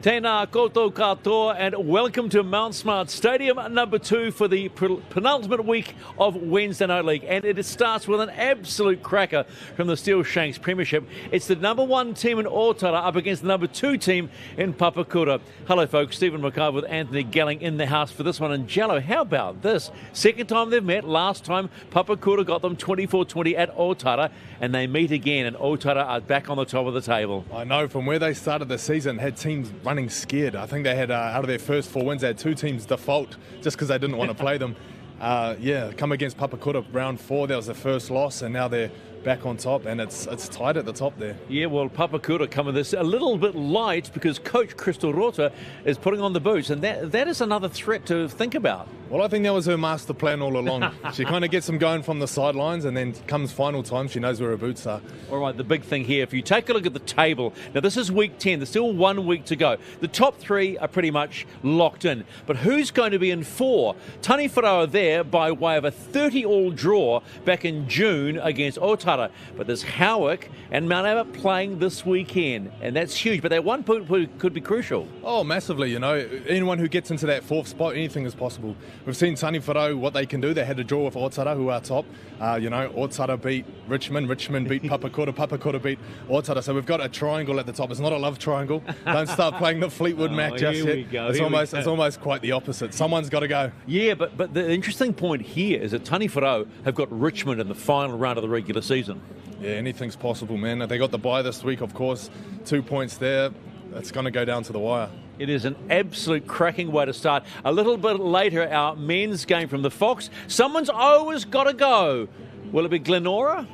Tēnā koutou katoa, and welcome to Mount Smart Stadium number 2 for the penultimate week of Wednesday Night League. And it starts with an absolute cracker from the Steele-Shanks Premiership. It's the number 1 team in Otara up against the number 2 team in Papakura. Hello folks, Stephen McCarver with Anthony Gelling in the house for this one. And Jello, how about this? Second time they've met. Last time Papakura got them 24-20 at Otara, and they meet again, and Otara are back on the top of the table. I know, from where they started the season, had teams running scared. I think they had, out of their first 4 wins, they had 2 teams default just because they didn't want to play them. Come against Papakura round 4, that was the first loss, and now they're back on top, and it's tight at the top there. Yeah, well, Papakura coming this a little bit light because Coach Crystal Rota is putting on the boots, and that is another threat to think about. Well, I think that was her master plan all along. She kind of gets them going from the sidelines, and then comes final time, she knows where her boots are. All right, the big thing here, if you take a look at the table, now this is week 10, there's still 1 week to go. The top 3 are pretty much locked in, but who's going to be in 4? Tani Wharaua there by way of a 30-all draw back in June against Otara, but there's Howick and Mount Albert playing this weekend, and that's huge, but that 1 point could be crucial. Oh, massively, you know. Anyone who gets into that 4th spot, anything is possible. We've seen Tani Wharaua, what they can do. They had a draw with Otara, who are top. Otara beat Richmond beat Papakura, Papakura beat Otara. So we've got a triangle at the top. It's not a love triangle. Don't start playing the Fleetwood Mac just yet. It's almost quite the opposite. Someone's got to go. Yeah, but the interesting point here is that Tani Wharaua have got Richmond in the final round of the regular season. Yeah, anything's possible, man. They got the bye this week, of course. 2 points there. It's going to go down to the wire. It is an absolute cracking way to start. A little bit later, our men's game from the Fox. Someone's always got to go. Will it be Glenora?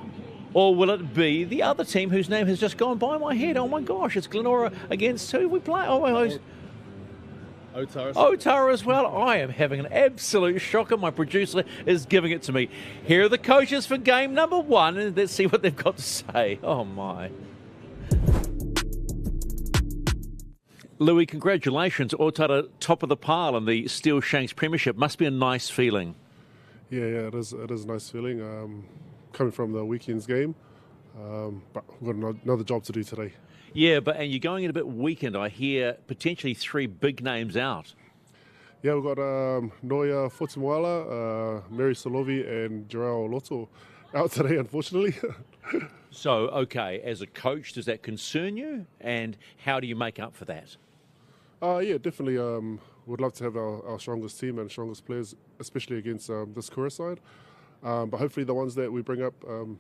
Or will it be the other team whose name has just gone by my head? Oh my gosh, it's Glenora against who we play? Otara as well. I am having an absolute shocker. My producer is giving it to me. Here are the coaches for game number 1, and let's see what they've got to say. Oh my. Louis, congratulations. Otara top of the pile in the Steele-Shanks Premiership. Must be a nice feeling. Yeah, it is a nice feeling. Coming from the weekend's game, but we've got another job to do today. Yeah, and you're going in a bit weakened. I hear potentially 3 big names out. Yeah, we've got Noya Fotimuala, Mary Solovi, and Gerard Lotto out today, unfortunately. So, okay, as a coach, does that concern you? And how do you make up for that? Yeah, definitely. We'd love to have our strongest team and strongest players, especially against this Kura side. But hopefully the ones that we bring up,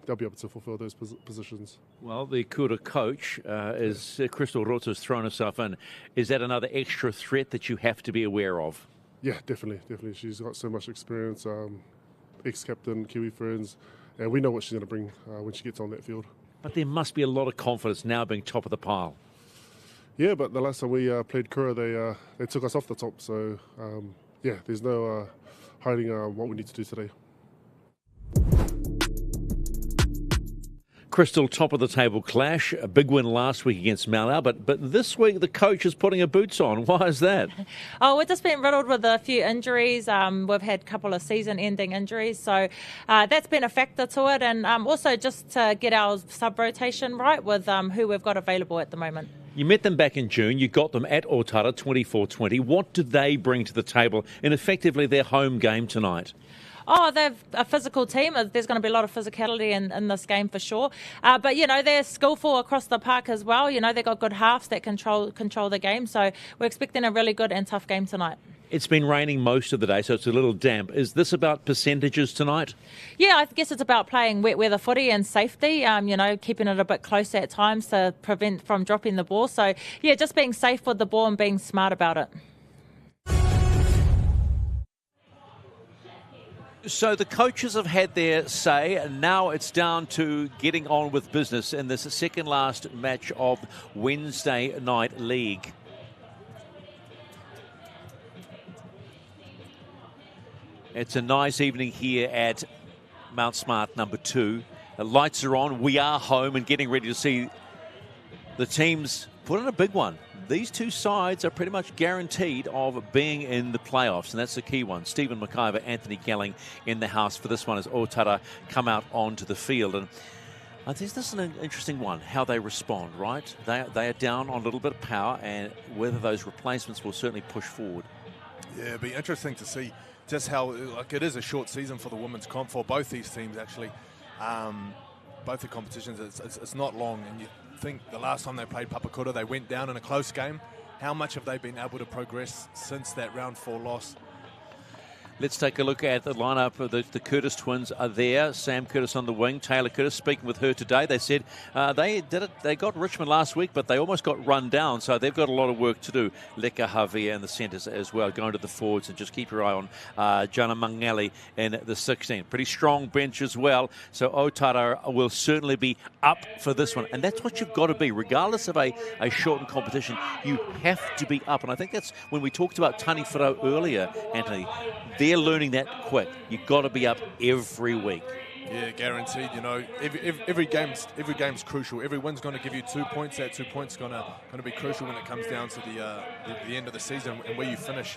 they'll be able to fulfill those positions. Well, the Kura coach is Crystal Rota's thrown herself in. Is that another extra threat that you have to be aware of? Yeah, definitely. She's got so much experience, ex-captain, Kiwi friends, and we know what she's going to bring when she gets on that field. But there must be a lot of confidence now being top of the pile. Yeah, but the last time we played Kura, they took us off the top. So, there's no hiding what we need to do today. Crystal, top of the table clash, a big win last week against Mount Albert, but this week the coach is putting her boots on. Why is that? We've just been riddled with a few injuries. We've had a couple of season-ending injuries, so that's been a factor to it, and also just to get our sub-rotation right with who we've got available at the moment. You met them back in June. You got them at Otara 24-20. What do they bring to the table in effectively their home game tonight? They're a physical team. There's going to be a lot of physicality in this game for sure. But, they're skillful across the park as well. They've got good halves that control the game. So we're expecting a really good and tough game tonight. It's been raining most of the day, so it's a little damp. Is this about percentages tonight? Yeah, I guess it's about playing wet weather footy and safety, keeping it a bit close at times to prevent from dropping the ball. So, yeah, just being safe with the ball and being smart about it. So the coaches have had their say, and now it's down to getting on with business in this second last match of Wednesday Night League. It's a nice evening here at Mount Smart number 2. The lights are on. We are home and getting ready to see the teams put in a big one. These two sides are pretty much guaranteed of being in the playoffs, and that's the key one. Stephen McIver, Anthony Gelling in the house for this one as Otara come out onto the field. And I think this is an interesting one, how they respond, right? They are down on a little bit of power, and whether those replacements will certainly push forward. Yeah, it'd be interesting to see just how, like, it is a short season for the women's comp for both these teams, actually. Both the competitions, it's not long, and you think the last time they played Papakura, they went down in a close game. How much have they been able to progress since that round 4 loss? Let's take a look at the lineup. The Curtis twins are there. Sam Curtis on the wing. Taylor Curtis, speaking with her today, they said they got Richmond last week, but they almost got run down, so they've got a lot of work to do. Leka Javier in the centres as well, going to the forwards, and just keep your eye on Jana Mangali in the 16. Pretty strong bench as well, so Otara will certainly be up for this one, and that's what you've got to be. Regardless of a shortened competition, you have to be up, and I think that's when we talked about Tani Wharau earlier, Anthony. They're learning that quick. You've got to be up every week. Yeah, guaranteed. You know, every game's crucial. Every win's going to give you 2 points. That 2 points going to be crucial when it comes down to the end of the season and where you finish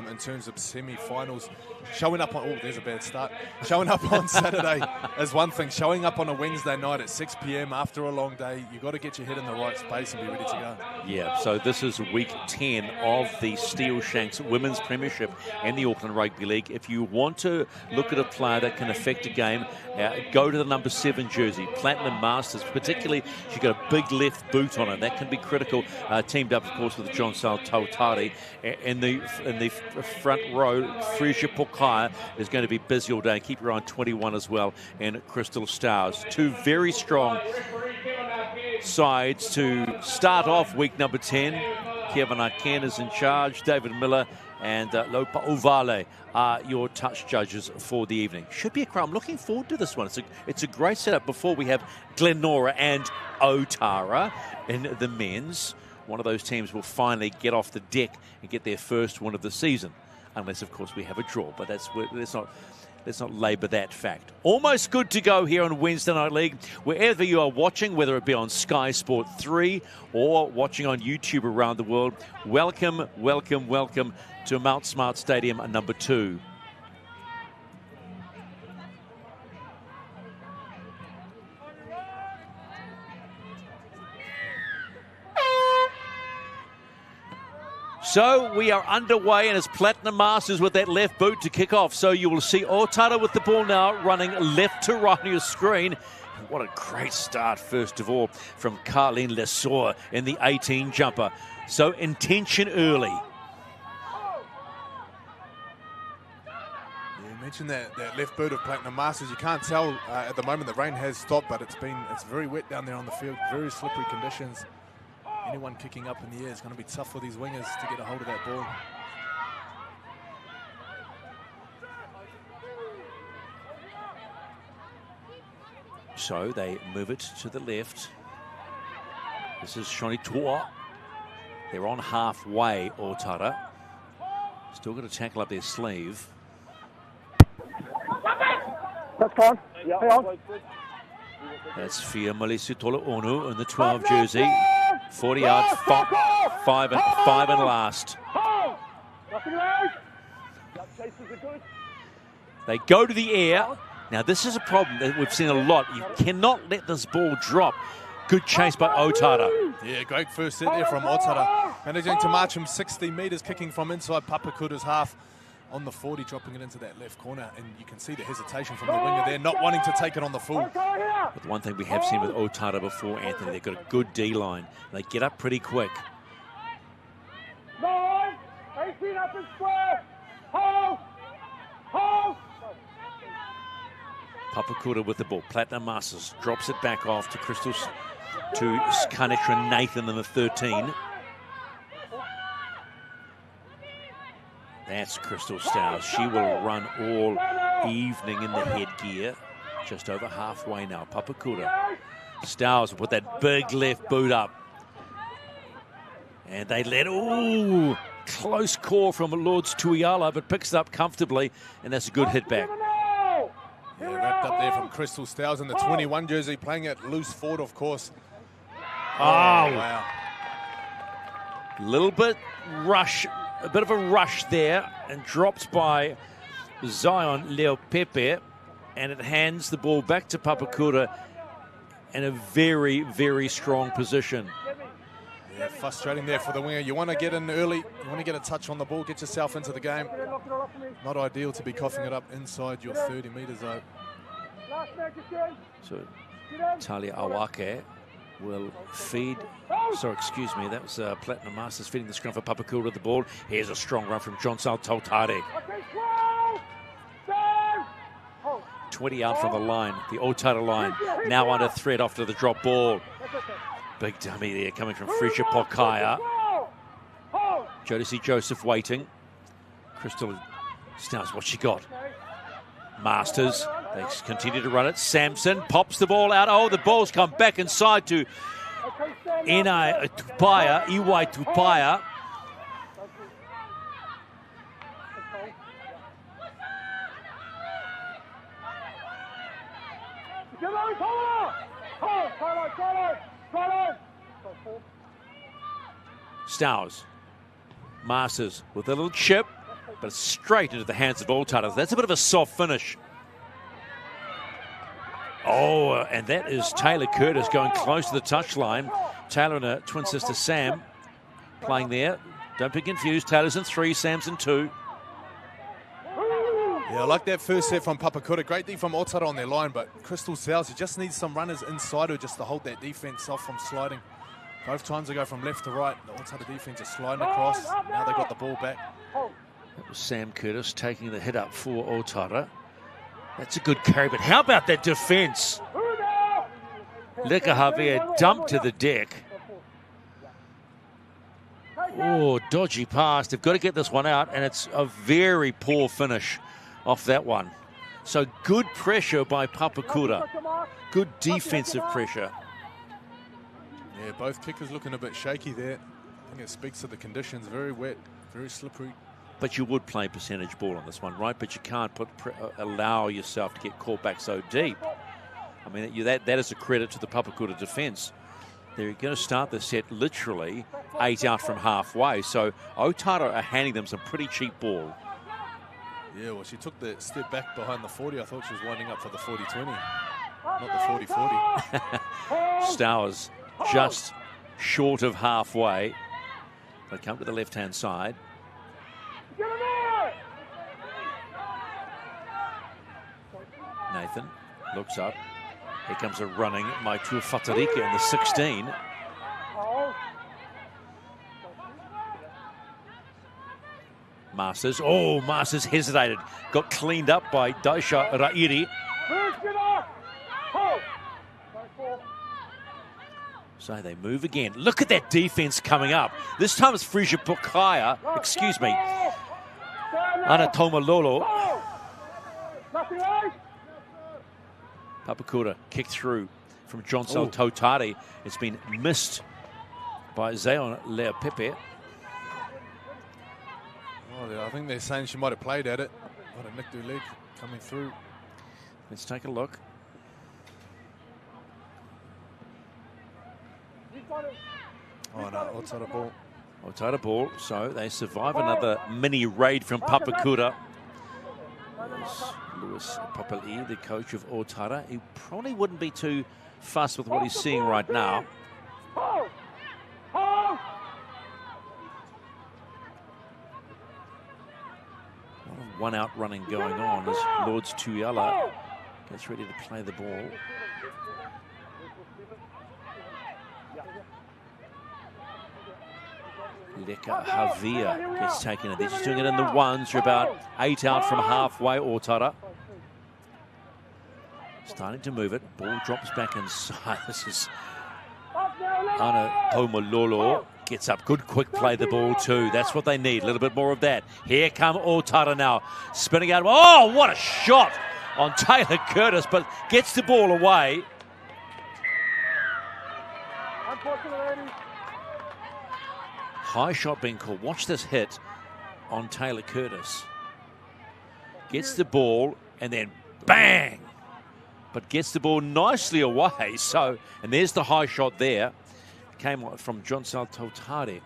in terms of semi-finals. Showing up on there's a bad start. Showing up on Saturday is one thing. Showing up on a Wednesday night at 6 p.m. after a long day, you got to get your head in the right space and be ready to go. Yeah. So this is week 10 of the Steele-Shanks Women's Premiership and the Auckland Rugby League. If you want to look at a player that can affect a game, go to the number 7 jersey, Platinum Masters. Particularly, she's got a big left boot on it. That can be critical. Teamed up, of course, with John Tautari. In the front row, Frisia Pokaia is going to be busy all day. Keep your eye on 21 as well, and Crystal Stowers. Two very strong sides to start off week number 10. Kevin Arken is in charge. David Miller and Lopa Ovale are your touch judges for the evening. Should be a crowd. I'm looking forward to this one. It's a great setup before we have Glenora and Otara in the men's. One of those teams will finally get off the deck and get their first win of the season. Unless, of course, we have a draw. But let's not labour that fact. Almost good to go here on Wednesday Night League. Wherever you are watching, whether it be on Sky Sport 3 or watching on YouTube around the world, welcome, welcome, welcome to Mount Smart Stadium number 2. So we are underway, and it's Platinum Masters with that left boot to kick off. So you will see Otara with the ball now, running left to right on your screen. And what a great start, first of all, from Carlene Lesor in the 18 jumper. So intention early. You mentioned that left boot of Platinum Masters. You can't tell at the moment. The rain has stopped, but it's very wet down there on the field. Very slippery conditions. Anyone kicking up in the air is going to be tough for these wingers to get a hold of that ball. So they move it to the left. This is Shoni Tua. They're on halfway, Otara. Still got to tackle up their sleeve. That's fine. Yeah, hang on. That's Fia Malisi Tola Onu in the 12 jersey. 40 yards, five and last. They go to the air. Now this is a problem that we've seen a lot. You cannot let this ball drop. Good chase by Otara. Yeah, great first set there from Otara. Managing to march him 60 metres, kicking from inside Papakura's half. On the 40, dropping it into that left corner, and you can see the hesitation from the winger there, not wanting to take it on the full. But the one thing we have seen with Otara before, Anthony, they've got a good D-line. They get up pretty quick. 9, 18 up and square. Hold. Papakura with the ball. Platinum Masters drops it back off to Kanetra Nathan in the 13. That's Crystal Stowers. She will run all evening in the headgear. Just over halfway now. Papakura. Stowers will put that big left boot up. And they close call from Lords Tuiala, but picks it up comfortably, and that's a good hit back. Yeah, wrapped up there from Crystal Stowers in the 21 jersey, playing it loose forward, of course. Oh, wow. Little bit rush. A bit of a rush there, and dropped by Zion Leo Pepe, and it hands the ball back to Papakura in a very, very strong position. Yeah, frustrating there for the winger. You want to get in early. You want to get a touch on the ball, get yourself into the game. Not ideal to be coughing it up inside your 30 metres though. So Talia Awake will feed. Sorry, excuse me. That was Platinum Masters feeding the scrum for Papakura with the ball. Here's a strong run from John Saltotari. 20 out from the line, the Otara line. Now under threat after the drop ball. Big dummy there coming from Frisha Pokaya. Jodeci Joseph waiting. Crystal Stouts, what she got? Masters, they continue to run it. Samson pops the ball out. Oh, the ball's come back inside to Iwai Tupaya. Stowers. Masters with a little chip, but straight into the hands of Otara. That's a bit of a soft finish. Oh, and that is Taylor Curtis going close to the touchline. Taylor and her twin sister Sam playing there. Don't be confused. Taylor's in 3, Sam's in 2. Yeah, I like that first set from Papakura. Great D from Otara on their line, but Crystal South, you just need some runners inside her just to hold that defence off from sliding. Both times they go from left to right. The Otara defence is sliding across. Now they got the ball back. That was Sam Curtis taking the hit up for Otara. That's a good carry, but how about that defence? Leka Javier dumped to the deck. Oh, dodgy pass. They've got to get this one out, and it's a very poor finish off that one. So good pressure by Papakura. Good defensive pressure. Yeah, both kickers looking a bit shaky there. I think it speaks to the conditions. Very wet, very slippery. But you would play percentage ball on this one, right? But you can't allow yourself to get caught back so deep. I mean, that is a credit to the Papakura defence. They're going to start the set literally 8 out from halfway. So Otara are handing them some pretty cheap ball. Yeah, well, she took the step back behind the 40. I thought she was winding up for the 40-20, not the 40-40. Stowers just short of halfway. They come to the left-hand side. Nathan looks up. Here comes a running Maitua Fatarika in the 16. Masters. Oh, Masters hesitated. Got cleaned up by Daisha Ra'iri. So they move again. Look at that defense coming up. This time it's Frisia Pokaya. Excuse me. Anatoma Lolo. Papakura kicked through from John Saltotari. It's been missed by Zeon Leopepe. Oh, yeah, I think they're saying she might have played at it. What a nicked her leg coming through. Let's take a look. Oh no, Otara ball. Otara ball. So they survive another mini raid from Papakura. Lewis Papali, the coach of Otara. He probably wouldn't be too fussed with what he's seeing right now. One out running going on as Lords Tuyala gets ready to play the ball. Leka Javier gets taken in. They're just doing it in the ones. You're about 8 out from halfway, Otara. Starting to move it. Ball drops back inside. This is Ana Pomololo. Gets up. Good quick play the ball too. That's what they need. A little bit more of that. Here come Otara now. Spinning out. Oh, what a shot on Taylor Curtis, but gets the ball away. High shot being called. Watch this hit on Taylor Curtis. Gets the ball and then bang! But gets the ball nicely away. So, and there's the high shot there. Came from John Saltotari.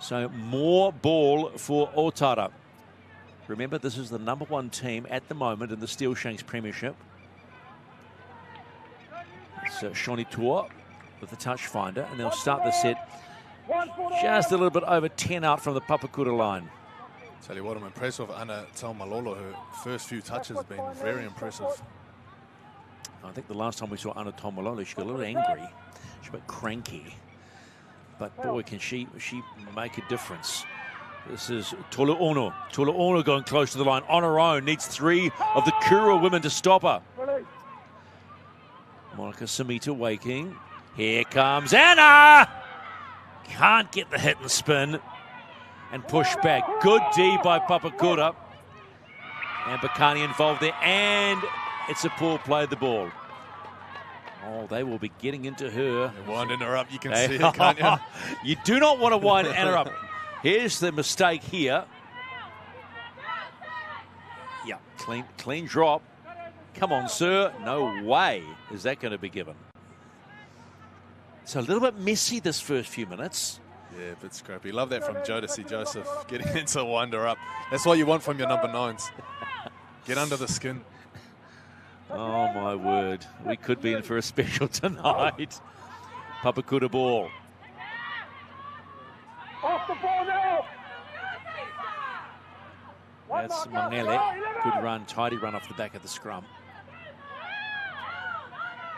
So more ball for Otara. Remember, this is the #1 team at the moment in the Steele-Shanks Premiership. It's It's Shawnee Tour with the touch finder, and they'll start the set just a little bit over 10 out from the Papakura line. Tell you what, I'm impressed with Ana Taumalolo. Her first few touches have been very impressive. I think the last time we saw Ana Taumalolo, she got a little angry. She got cranky. But boy, can she make a difference. This is Tula Ono. Tula Ono going close to the line on her own. Needs 3 of the Kura women to stop her. Monica Samita waking. Here comes Anna! Can't get the hit and spin. And push back. Good D by Papakura. And Bakani involved there. And it's a poor play of the ball. Oh, they will be getting into her. They're winding her up. You can see it, can't you? You do not want to wind Anna up. Here's the mistake here. Yeah, clean drop. Come on, sir. No way is that going to be given. It's a little bit messy this first few minutes. Yeah, a bit scrappy. Love that from Jodeci Joseph, getting into wind her up. That's what you want from your number 9s. Get under the skin. Oh, my word. We could be in for a special tonight. Papakura ball. Off the ball now. That's Mangele. Good run, tidy run off the back of the scrum.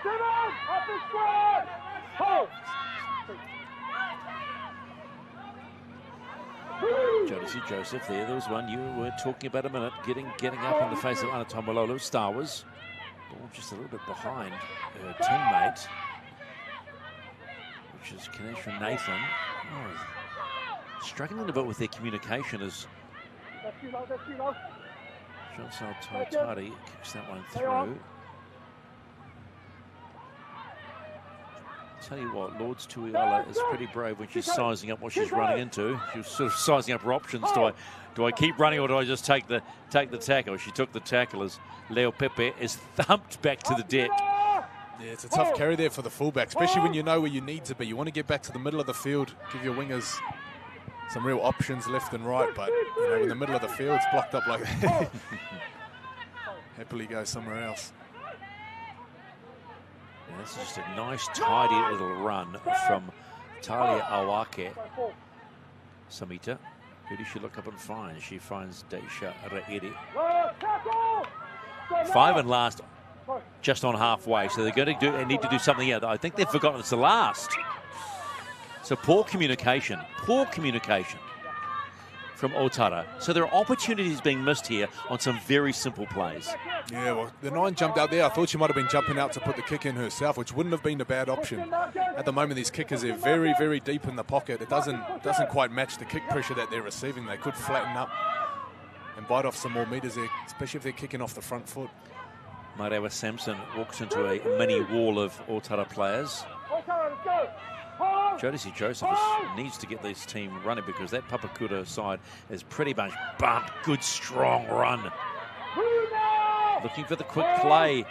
Simon, up the square. Hold. Jodeci Joseph there was one you were talking about a minute, getting up in the face of Ana Taumalolo. Star was ball just a little bit behind her teammate, which is Kanesha Nathan. Oh, struggling a bit with their communication as Chancel Taitari kicks that one through. Tell you what, Lords Tuiala is pretty brave when she's sizing up what she's running into. She's sort of sizing up her options. Do I keep running or do I just take the tackle? She took the tackle as Leo Pepe is thumped back to the deck. Yeah, it's a tough carry there for the fullback, especially when you know where you need to be. You want to get back to the middle of the field, give your wingers some real options left and right, but you know, in the middle of the field, it's blocked up like that. Happily go somewhere else. Yeah, this is just a nice, tidy little run from Talia Awake. Samita. Who does she look up and find? She finds Deisha Ra'iri. 5 and last, just on halfway. So they're going to need to do something here. I think they've forgotten it's the last. So poor communication from Otara. So there are opportunities being missed here on some very simple plays. Yeah, well, the 9 jumped out there. I thought she might have been jumping out to put the kick in herself, which wouldn't have been a bad option. At the moment, these kickers are very, very deep in the pocket. It doesn't quite match the kick pressure that they're receiving. They could flatten up and bite off some more meters there, especially if they're kicking off the front foot. Marewa Sampson walks into a mini wall of Otara players. Jodeci Joseph needs to get this team running because that Papakura side is pretty much bumped. Good, strong run. Looking for the quick play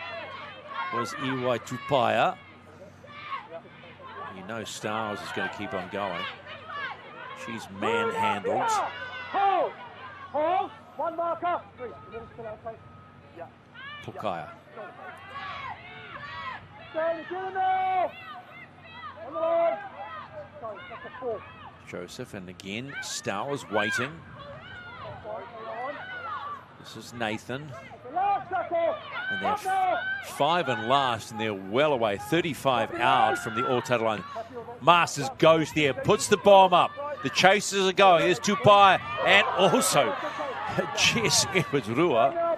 was Iwai Tupaya. You know Stars is going to keep on going. She's manhandled. Hold. One marker. Pukaya. Joseph, and again, Stowers waiting. This is Nathan. And they're 5 and last, and they're well away. 35 out from the Otara line. Masters goes there, puts the bomb up. The chasers are going. There's Tupai, and also Jess Edwards-Rua.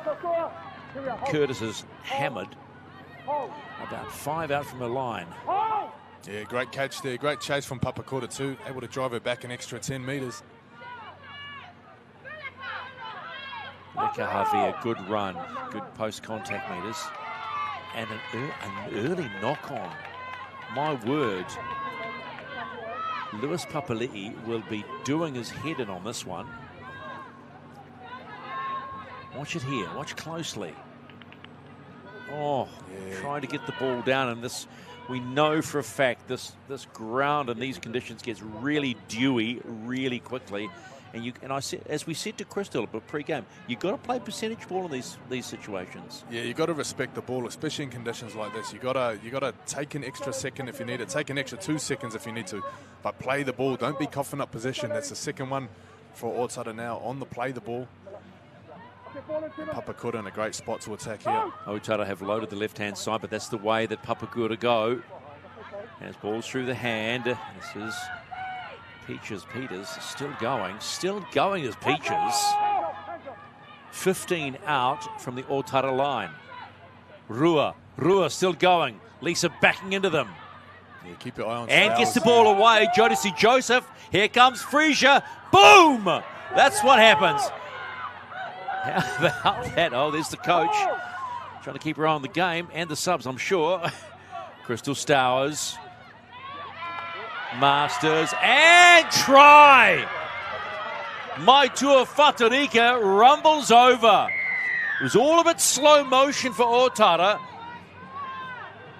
Curtis is hammered. About 5 out from the line. Yeah, great catch there. Great chase from Papakura too. Able to drive her back an extra 10 metres. Leka Harvey, a good run. Good post-contact meters. And an early knock-on. My word. Lewis Papali'i will be doing his head in on this one. Watch it here. Watch closely. Oh, yeah. Trying to get the ball down, and this, we know for a fact this ground in these conditions gets really dewy really quickly, And I said, as we said to Crystal pre-game, you've got to play percentage ball in these situations. Yeah, you got to respect the ball, especially in conditions like this. You got to take an extra second if you need it, take an extra 2 seconds if you need to, but play the ball. Don't be coughing up possession. That's the second one for Otara now on the play the ball. Papakura in a great spot to attack here. Otara have loaded the left-hand side, but that's the way that Papakura go. As balls through the hand. This is Peaches Peters still going as Peaches. 15 out from the Otara line. Rua still going. Lisa backing into them. Yeah, keep your eye on And Styles. gets the ball away. Jodeci Joseph. Here comes Frisia. Boom! That's what happens. How about that? Oh, there's the coach. Trying to keep her eye on the game and the subs, I'm sure. Crystal Stowers. Masters. And try! Maitua Fatarika rumbles over. It was all a bit slow motion for Otara.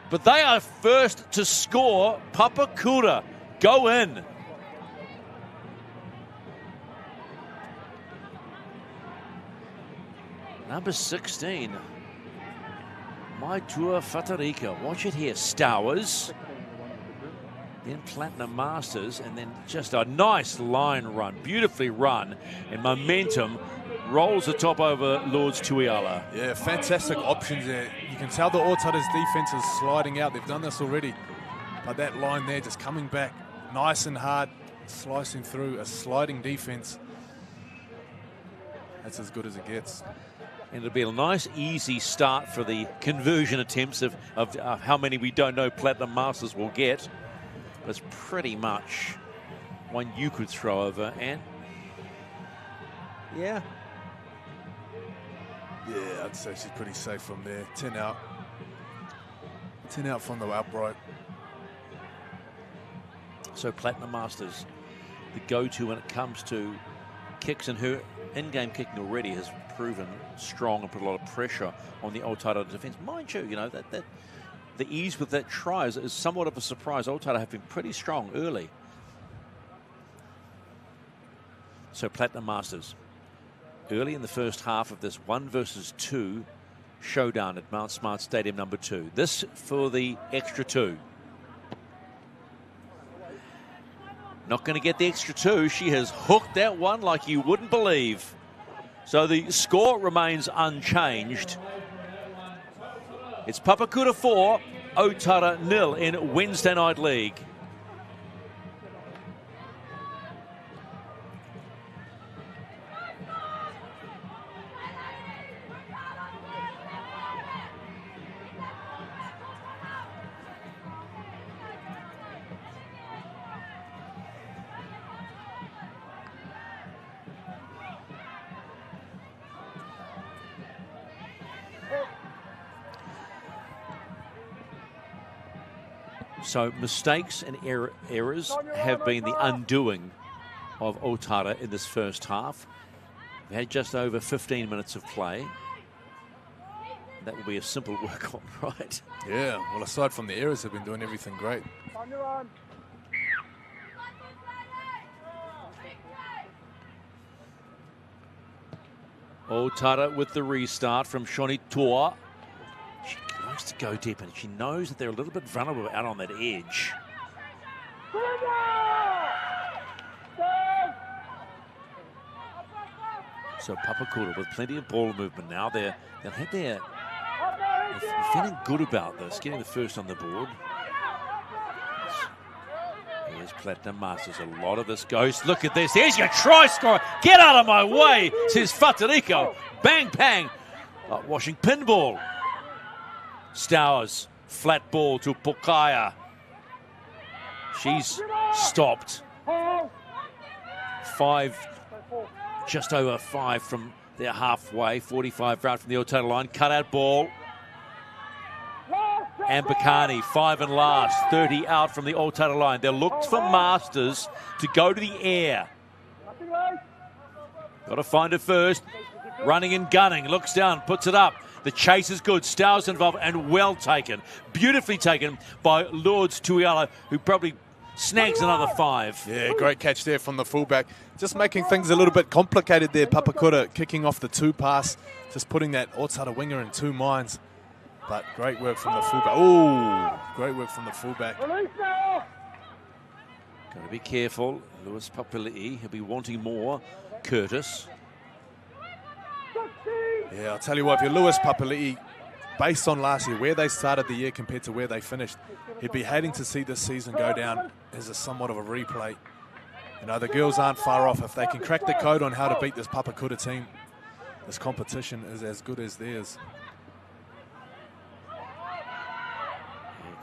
But they are first to score. Papakura go in. Number 16. Maitua Fatarika. Watch it here. Stowers. Then Platinum Masters. And then just a nice line run. Beautifully run. And momentum rolls the top over Lords Tuiala. Yeah, fantastic options there. You can tell the Otara's defense is sliding out. They've done this already. But that line there just coming back nice and hard, slicing through a sliding defense. That's as good as it gets. And it'll be a nice, easy start for the conversion attempts of how many we don't know Platinum Masters will get. But it's pretty much one you could throw over. And, yeah. Yeah, I'd say she's pretty safe from there. 10 out. 10 out from the outright. So Platinum Masters, the go-to when it comes to kicks, and her in-game kicking already has proven strong and put a lot of pressure on the Otara defense. Mind you, that the ease with that try is somewhat of a surprise. Otara have been pretty strong early. So Platinum Masters, early in the first half of this 1 versus 2 showdown at Mount Smart Stadium number 2. This for the extra 2. Not going to get the extra 2. She has hooked that one like you wouldn't believe. So the score remains unchanged. It's Papakura 4, Otara 0 in Wednesday Night League. So mistakes and errors have been the undoing of Otara in this first half. We've had just over 15 minutes of play. That will be a simple work on, right? Yeah, well, aside from the errors, they've been doing everything great. Otara with the restart from Shoni Tua. She likes to go deep, and she knows that they're a little bit vulnerable out on that edge. So Papakura with plenty of ball movement now. They're feeling good about this, getting the first on the board. Here's Platinum Masters. A lot of this goes. Look at this. There's your try scorer. Get out of my way, says Fatariko. Bang, bang. Washing pinball. Stowers. Flat ball to Pokaya. She's stopped. 5, just over 5 from their halfway. 45 out from the Otara line. Cut out ball. And Bakani, 5 and last, 30 out from the Otara line. They're looked for Masters to go to the air. Got to find it first. Running and gunning, looks down, puts it up. The chase is good. Stowers involved and well taken. Beautifully taken by Lords Tuiala, who probably snags another 5. Yeah, great catch there from the fullback. Just making things a little bit complicated there. Papakura kicking off the 2 pass, just putting that Otara winger in 2 minds. But great work from the fullback. Oh, great work from the fullback. Got to be careful. Lewis Papali'i, he'll be wanting more. Curtis. Yeah, I'll tell you what, if you're Lewis Papali'i, based on last year, where they started the year compared to where they finished, he'd be hating to see this season go down as a somewhat of a replay. You know, the girls aren't far off. If they can crack the code on how to beat this Papakura team, this competition is as good as theirs.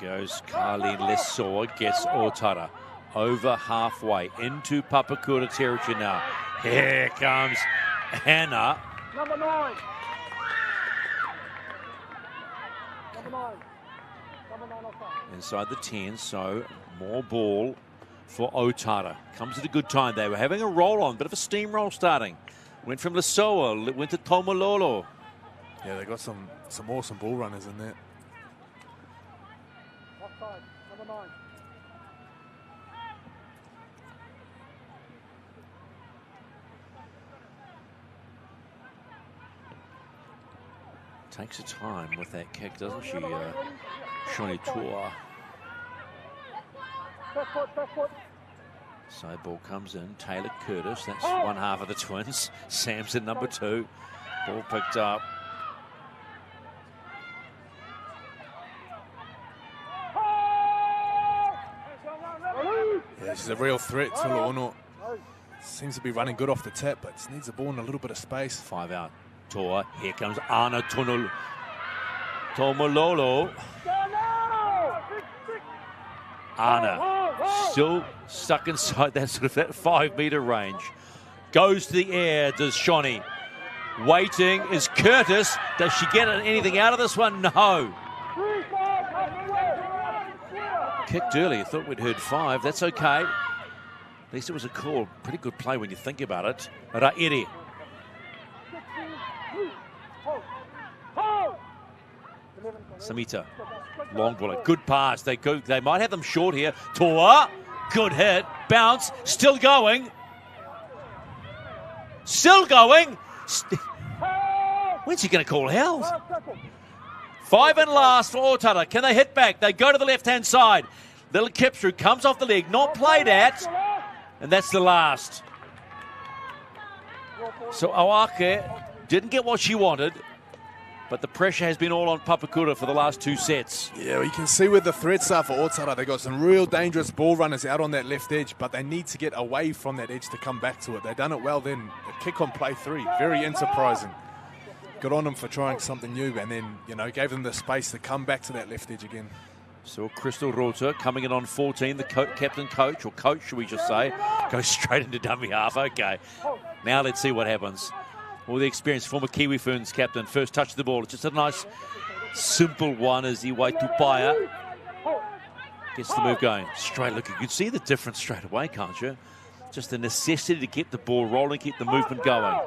Here goes Carleen Lesor, gets Otara over halfway into Papakura territory now. Here comes Hannah. Number 9. Number 9. Number 9 offside. Inside the 10, so more ball for Otara. Comes at a good time. They were having a roll on, bit of a steamroll starting. Went from Lesoa, went to Tomololo. Yeah, they got some awesome ball runners in there. Offside. Number 9. Takes her time with that kick, doesn't she, Shoni Tua? Left foot. Side ball comes in. Taylor Curtis, that's one half of the Twins. Samson, number 2. Ball picked up. Yeah, she's a real threat, Tuluono. Seems to be running good off the tap, but just needs the ball in a little bit of space. 5 out. Toa. Here comes Anna Tomololo. Anna still stuck inside that sort of that 5-meter range. Goes to the air, does Shoni. Waiting is Curtis. Does she get anything out of this one? No. Kicked early. Thought we'd heard 5. That's okay. At least it was a call. Pretty good play when you think about it. Ra'iri. Samita, long ball, good pass. They might have them short here. Toa, good hit, bounce, still going. When's he going to call held? 5 and last for Otara. Can they hit back? They go to the left-hand side. Little kip through, comes off the leg, not played at, and that's the last. So Awake didn't get what she wanted. But the pressure has been all on Papakura for the last 2 sets. Yeah, well, you can see where the threats are for Otara. They got some real dangerous ball runners out on that left edge, but they need to get away from that edge to come back to it. They've done it well then. A kick on play 3, very enterprising. Good on them for trying something new, and then, you know, gave them the space to come back to that left edge again. So Crystal Rota coming in on 14, the captain coach, or coach, should we just say, goes straight into dummy half. Okay, now let's see what happens. All the experience, former Kiwi Ferns captain, first touch of the ball. It's just a nice, simple one as Iwai Tupaya gets the move going. Straight look, you can see the difference straight away, can't you? Just the necessity to get the ball rolling, keep the movement going.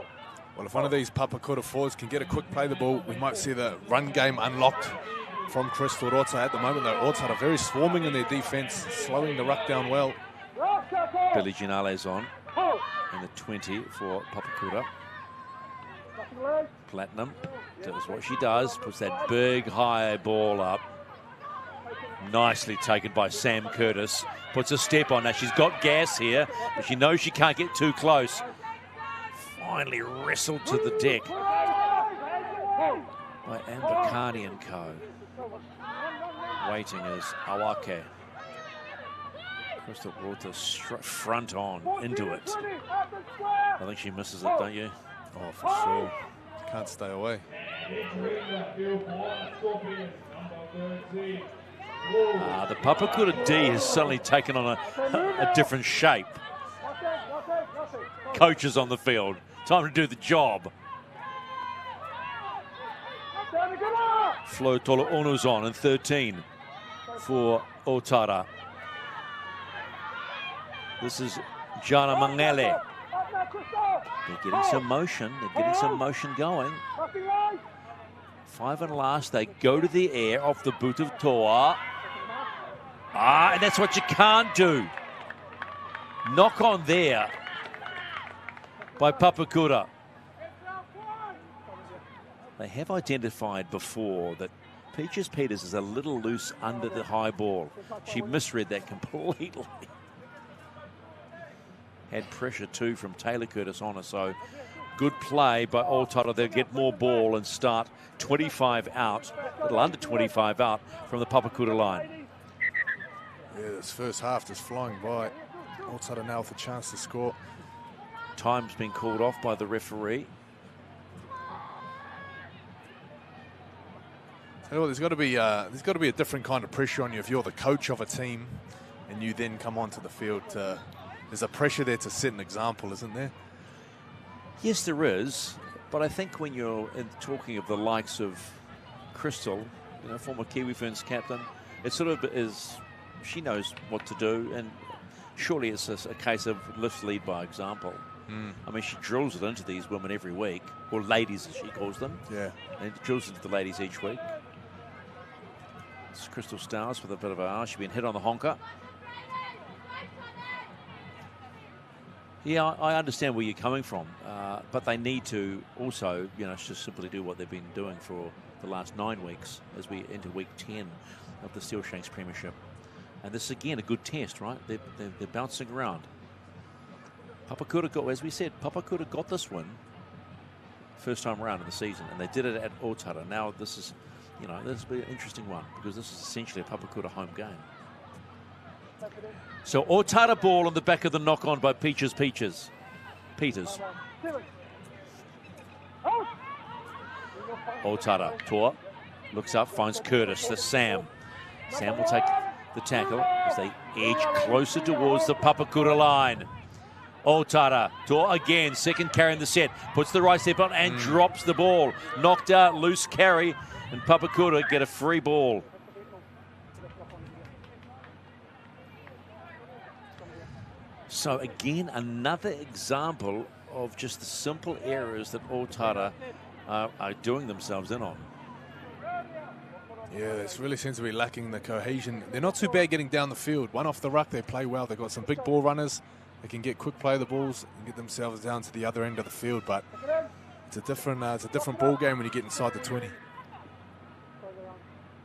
Well, if one of these Papakura forwards can get a quick play the ball, we might see the run game unlocked from Crystal Rota. At the moment, though, Otara very swarming in their defence, slowing the ruck down well. Billy Ginale's on in the 20 for Papakura. Platinum does what she does, puts that big high ball up. Nicely taken by Sam Curtis. Puts a step on. Now she's got gas here, but she knows she can't get too close. Finally wrestled to the deck by Amber Carney and co. Waiting is Awake. Crystal Rota front on into it. I think she misses it, don't you? Oh, for sure. Can't stay away. The Papakura D has suddenly taken on a different shape. Coaches on the field. Time to do the job. Flo Tolo'onu's on in 13 for Otara. This is Jana Mangele. They're getting some motion. They're getting some motion going. 5 and last. They go to the air off the boot of Toa. And that's what you can't do. Knock on there by Papakura. They have identified before that Peaches Peters is a little loose under the high ball. She misread that completely. Had pressure too from Taylor Curtis on her, so good play by Otara. They'll get more ball and start 25 out, a little under 25 out from the Papakura line. Yeah, this first half just flying by. Otara now with a chance to score. Time's been called off by the referee. Tell you what, there's got to be a different kind of pressure on you if you're the coach of a team, and you then come onto the field. There's a pressure there to set an example, isn't there? Yes, there is. But I think when you're talking of the likes of Crystal, former Kiwi Ferns captain, it sort of is. She knows what to do, and surely it's a case of lift lead by example. I mean, she drills it into these women every week, or ladies as she calls them. Yeah. And drills into the ladies each week. It's Crystal Stars with a bit of a she's been hit on the honker. Yeah, I understand where you're coming from, but they need to also, just simply do what they've been doing for the last 9 weeks as we enter week 10 of the Steele-Shanks Premiership. And this is, again, a good test, right? They're bouncing around. Papakura got, as we said, Papakura got this win first time around in the season, and they did it at Otara. Now this is, this will be an interesting one because this is essentially a Papakura home game. So Otara ball on the back of the knock-on by Peters. Otara, Tor, looks up, finds Curtis, that's Sam. Sam will take the tackle as they edge closer towards the Papakura line. Otara, Tor again, second carry in the set, puts the right step on and drops the ball. Knocked out, loose carry, and Papakura get a free ball. So again, another example of just the simple errors that Otara are doing themselves in on. Yeah, this really seems to be lacking the cohesion. They're not too bad getting down the field. One off the ruck, they play well. They've got some big ball runners. They can get quick play of the balls and get themselves down to the other end of the field. But it's a different ball game when you get inside the 20.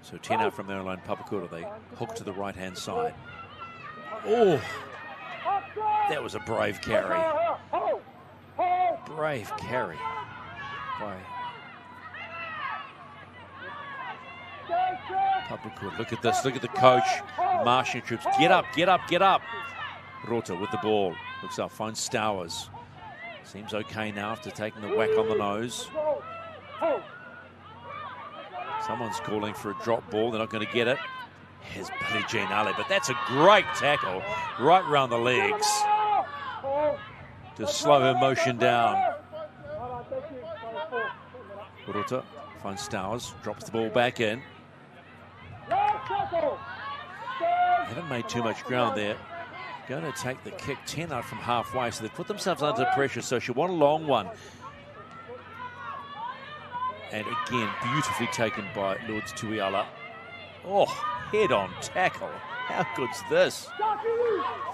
So 10 out from their line, Papakura. They hook to the right-hand side. Oh, that was a brave carry. Brave carry by Papakura. Look at this. Look at the coach marching troops. Get up, get up, get up. Rota with the ball. Looks up, finds Stowers. Seems okay now after taking the whack on the nose. Someone's calling for a drop ball. They're not going to get it. Here's Billie Jean Ali, but that's a great tackle right around the legs to slow her motion down. Rota finds Stowers, drops the ball back in. Haven't made too much ground there. Going to take the kick 10 out from halfway, so they've put themselves under pressure, so she'll want a long one. And again, beautifully taken by Lourdes Tuiala. Oh, head-on tackle. How good's this?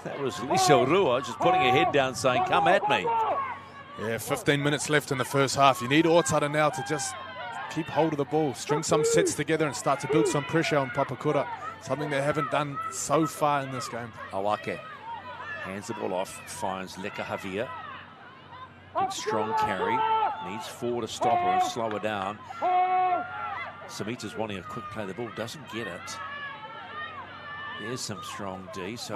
That was Lisa Rua just putting her head down saying, come at me. Yeah, 15 minutes left in the first half. You need Otara now to just keep hold of the ball, string some sets together and start to build some pressure on Papakura. Something they haven't done so far in this game. Awake hands the ball off, finds Leka Javier. Good strong carry. Needs 4 to stop her and slow her down. Samita's wanting a quick play. The ball doesn't get it. There's some strong D, so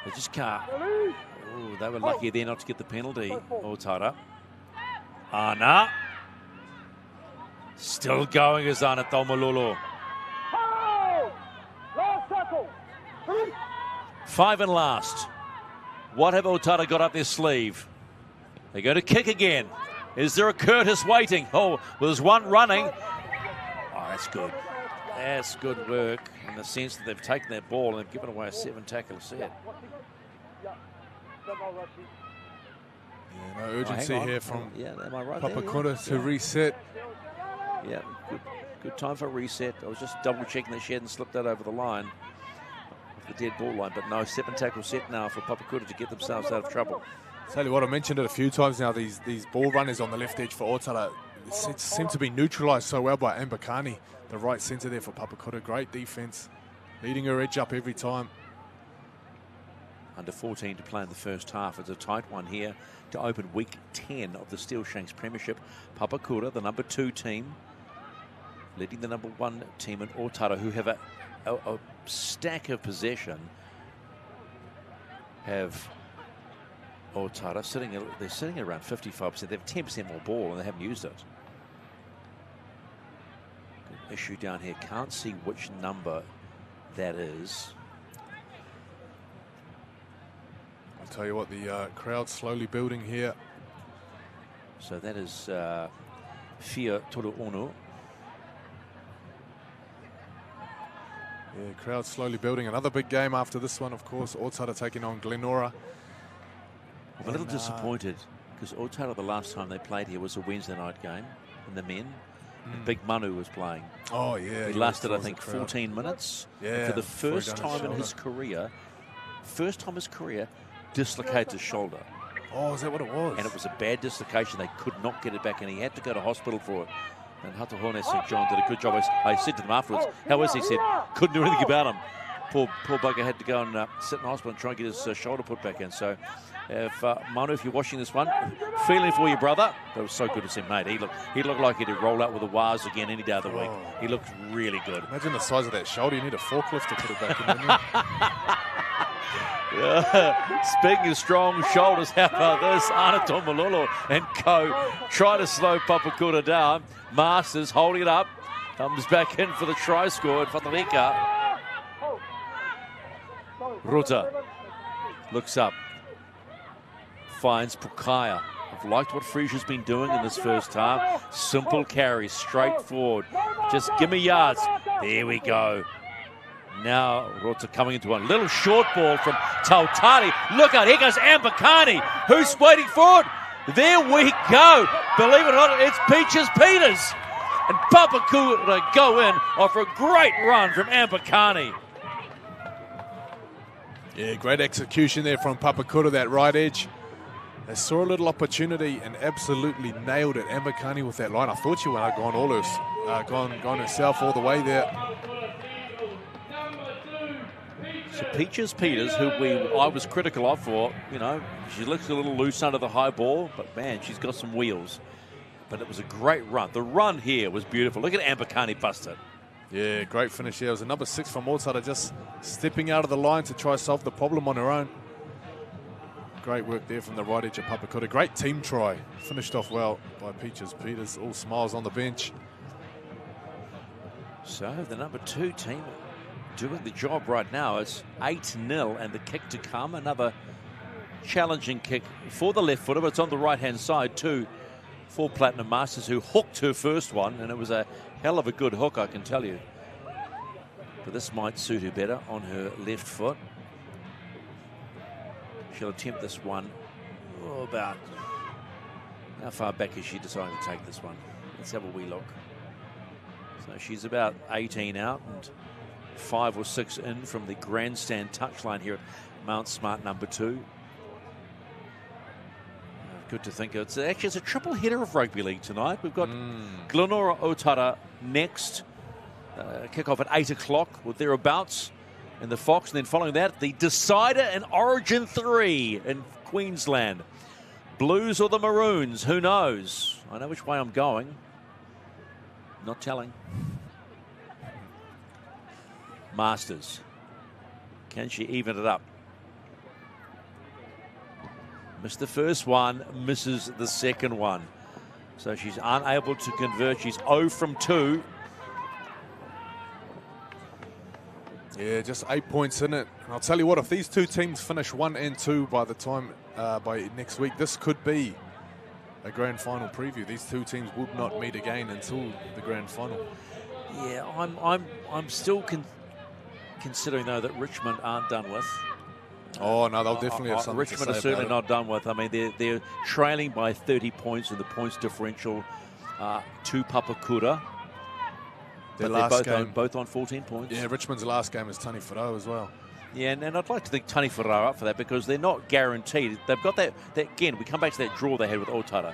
they just can't. Oh, they were lucky there not to get the penalty. Otara. Ana. Still going is Ana Tomololo. 5 and last. What have Otara got up their sleeve? They're going to kick again. Is there a Curtis waiting? Oh, well, there's one running. Oh, that's good. That's good work in the sense that they've taken their ball and they've given away a 7-tackle set. Yeah, no urgency here from Papakura to reset. Yeah, good time for a reset. I was just double checking that she hadn't slipped that over the line. the dead ball line, but no, 7 tackle set now for Papakura to get themselves out of trouble. Tell you what, I mentioned it a few times now, these ball runners on the left edge for Otara seem to be neutralised so well by Ambakani, the right centre there for Papakura. Great defence, leading her edge up every time. Under 14 to play in the first half. It's a tight one here to open week 10 of the Steele-Shanks Premiership. Papakura, the number 2 team, leading the number 1 team in Otara, who have a stack of possession. Have Otara they're sitting at around 55%. They have 10% more ball and they haven't used it. Good issue down here. Can't see which number that is. I'll tell you what, the crowd's slowly building here. So that is Fia Toru-Ono. Yeah, crowd's slowly building. Another big game after this one, of course. Otara taking on Glenora. I'm a little disappointed because Otara, the last time they played here was a Wednesday night game in the men. And Big Manu was playing. Oh, yeah. He lasted, I think, 14 minutes. Yeah. And for the first time in his career, dislocated his shoulder. Oh, is that what it was? And it was a bad dislocation. They could not get it back, and he had to go to hospital for it. And Hatuhone St. John did a good job. I said to them afterwards, how is he? He said, couldn't do anything about him. Poor bugger had to go and sit in the hospital and try and get his shoulder put back in. So, Manu, if you're watching this one, feeling for your brother. That was so good to see, mate. He looked like he'd roll out with the wires again any day of the week. He looked really good. Imagine the size of that shoulder. You need a forklift to put it back in, don't you? Speaking of strong shoulders, how about this? Anato Malolo and co try to slow Papakura down. Masters holding it up. Comes back in for the try score at Fatarika. Ruta looks up. Finds Pukaya. I've liked what Frisia's been doing in this first half. Simple carries, straightforward. Just give me yards. There we go. Now Ruta coming into one. Little short ball from Tautari. Look out, here goes Ambakani. Who's waiting for it? There we go. Believe it or not, it's Peaches Peters. And Papakura go in off a great run from Ambakani. Yeah, great execution there from Papakura, that right edge. They saw a little opportunity and absolutely nailed it. Ambakani with that line. I thought she would have gone herself all the way there. So Peaches Peters, who I was critical of for, she looks a little loose under the high ball, but man, she's got some wheels. But it was a great run. The run here was beautiful. Look at Ambakani bust it. Yeah, great finish here. It was a number 6 from Otara, just stepping out of the line to try to solve the problem on her own. Great work there from the right edge of Papakura. Great team try. Finished off well by Peaches Peters. All smiles on the bench. So the number 2 team doing the job right now. It's 8-0 and the kick to come. Another challenging kick for the left footer, but it's on the right-hand side too for Platinum Masters, who hooked her first one, and it was a hell of a good hook, I can tell you. But this might suit her better on her left foot. She'll attempt this one. About how far back is she deciding to take this one? Let's have a wee look. So she's about 18 out and 5 or 6 in from the grandstand touchline here at Mount Smart number 2. Good to think of. It's a triple header of rugby league tonight. We've got Glenora Otara next. Kick-off at 8 o'clock or thereabouts in the Fox. And then following that, the decider in Origin 3 in Queensland. Blues or the Maroons, who knows? I know which way I'm going. Not telling. Masters. Can she even it up? Missed the first one, misses the second one. So she's unable to convert. She's 0 from 2. Yeah, just 8 points in it. And I'll tell you what, if these two teams finish 1 and 2 by the time, by next week, this could be a grand final preview. These two teams would not meet again until the grand final. Yeah, I'm still considering, though, that Richmond aren't done with. Oh, no, they'll definitely have something Richmond to say are certainly about not done with. I mean, they're trailing by 30 points in the points differential to Papakura. Their But last they're game, both on 14 points. yeah, Richmond's last game is Tani Wharau as well. Yeah, and I'd like to think Tani Wharau up for that because they're not guaranteed. They've got that again, we come back to that draw they had with Otara.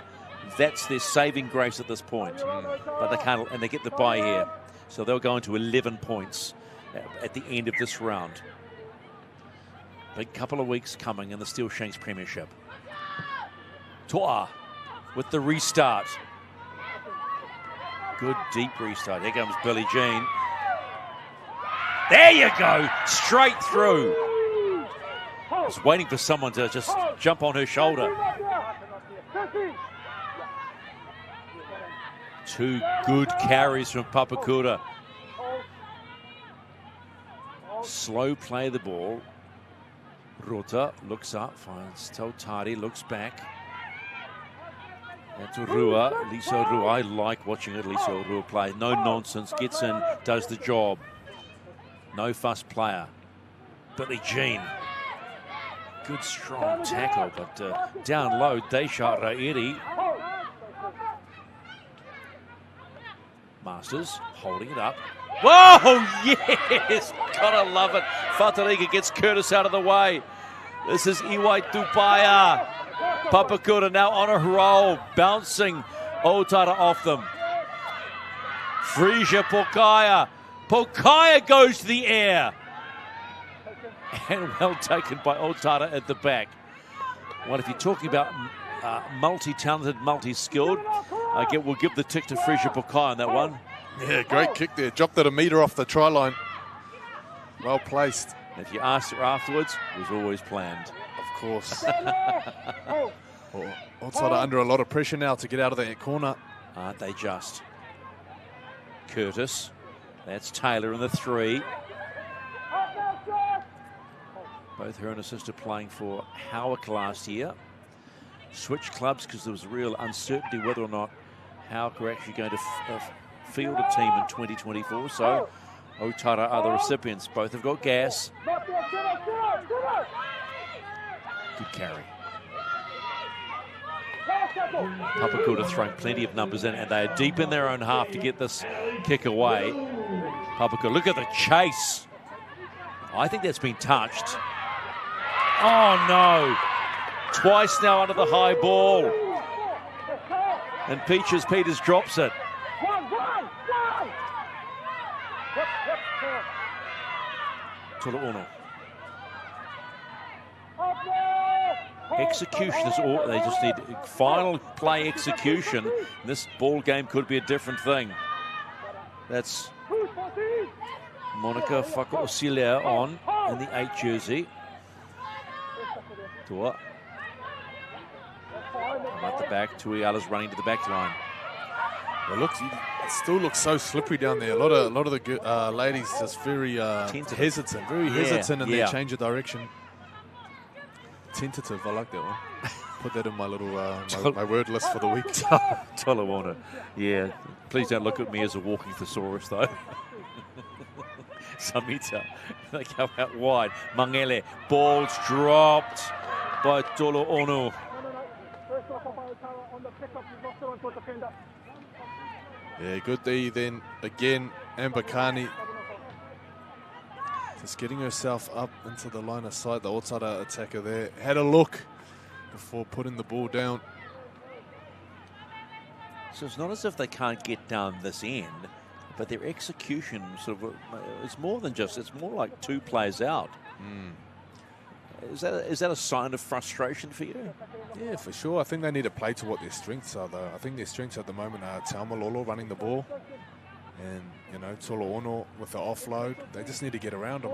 That's their saving grace at this point. But they can't, and they get the bye here. So they'll go into 11 points at the end of this round. Big couple of weeks coming in the Steele-Shanks Premiership. Toa with the restart. Good deep restart. Here comes Billie Jean. There you go, straight through. I was waiting for someone to just jump on her shoulder. Two good carries from Papakura. Slow play of the ball. Rota looks up, finds Tautari, looks back. And to Rua, Lisa Rua. I like watching Lisa Rua play. No nonsense, gets in, does the job. No fuss player. Billie Jean. Good strong tackle, but down low, Deisha Rairi. Masters holding it up. Whoa, yes! Gotta love it. Whatarika gets Curtis out of the way. This is Iwai Tupaya. Papakura now on a roll, bouncing Otara off them. Frisia Pokaia. Pokaia goes to the air. And well taken by Otara at the back. Well, if you're talking about multi-talented, multi-skilled, we'll give the tick to Frisia Pokaia on that one. Yeah, great kick there. Dropped it a metre off the try line. Well placed. If you asked her afterwards, it was always planned. Of course. Otara under a lot of pressure now to get out of that corner. Aren't they just? Curtis. That's Taylor in the 3. Both her and her sister playing for Howick last year. Switched clubs because there was real uncertainty whether or not Howick were actually going to field a team in 2024. So Otara are the recipients. Both have got gas. Good carry. Papakura throwing plenty of numbers in, and they are deep in their own half to get this kick away. Papakura, look at the chase. I think that's been touched. Oh no. Twice now under the high ball. And Peters drops it. Tulu'ono. Execution is all, they just need final play execution. This ball game could be a different thing. That's Monica Whakaosilia on in the 8 jersey. Tua. At the back, Tuiala's running to the back line. Well, look, it still looks so slippery down there. A lot of the ladies just very hesitant, hesitant in their change of direction. Tentative, I like that one. Put that in my little my word list for the week. Tulu'ono. Yeah, please don't look at me as a walking thesaurus, though. Samita, they go out wide. Mangele, ball's dropped by Tulu'ono. Yeah, good D then. Again, Ambakani just getting herself up into the line of sight. The Otara attacker there had a look before putting the ball down. So it's not as if they can't get down this end, but their execution sort of is more than just, it's more like 2 players out. Is that a sign of frustration for you? Yeah, for sure. I think they need to play to what their strengths are, though. I think their strengths at the moment are Taumalolo running the ball and, you know, Tulu'ono with the offload. They just need to get around them.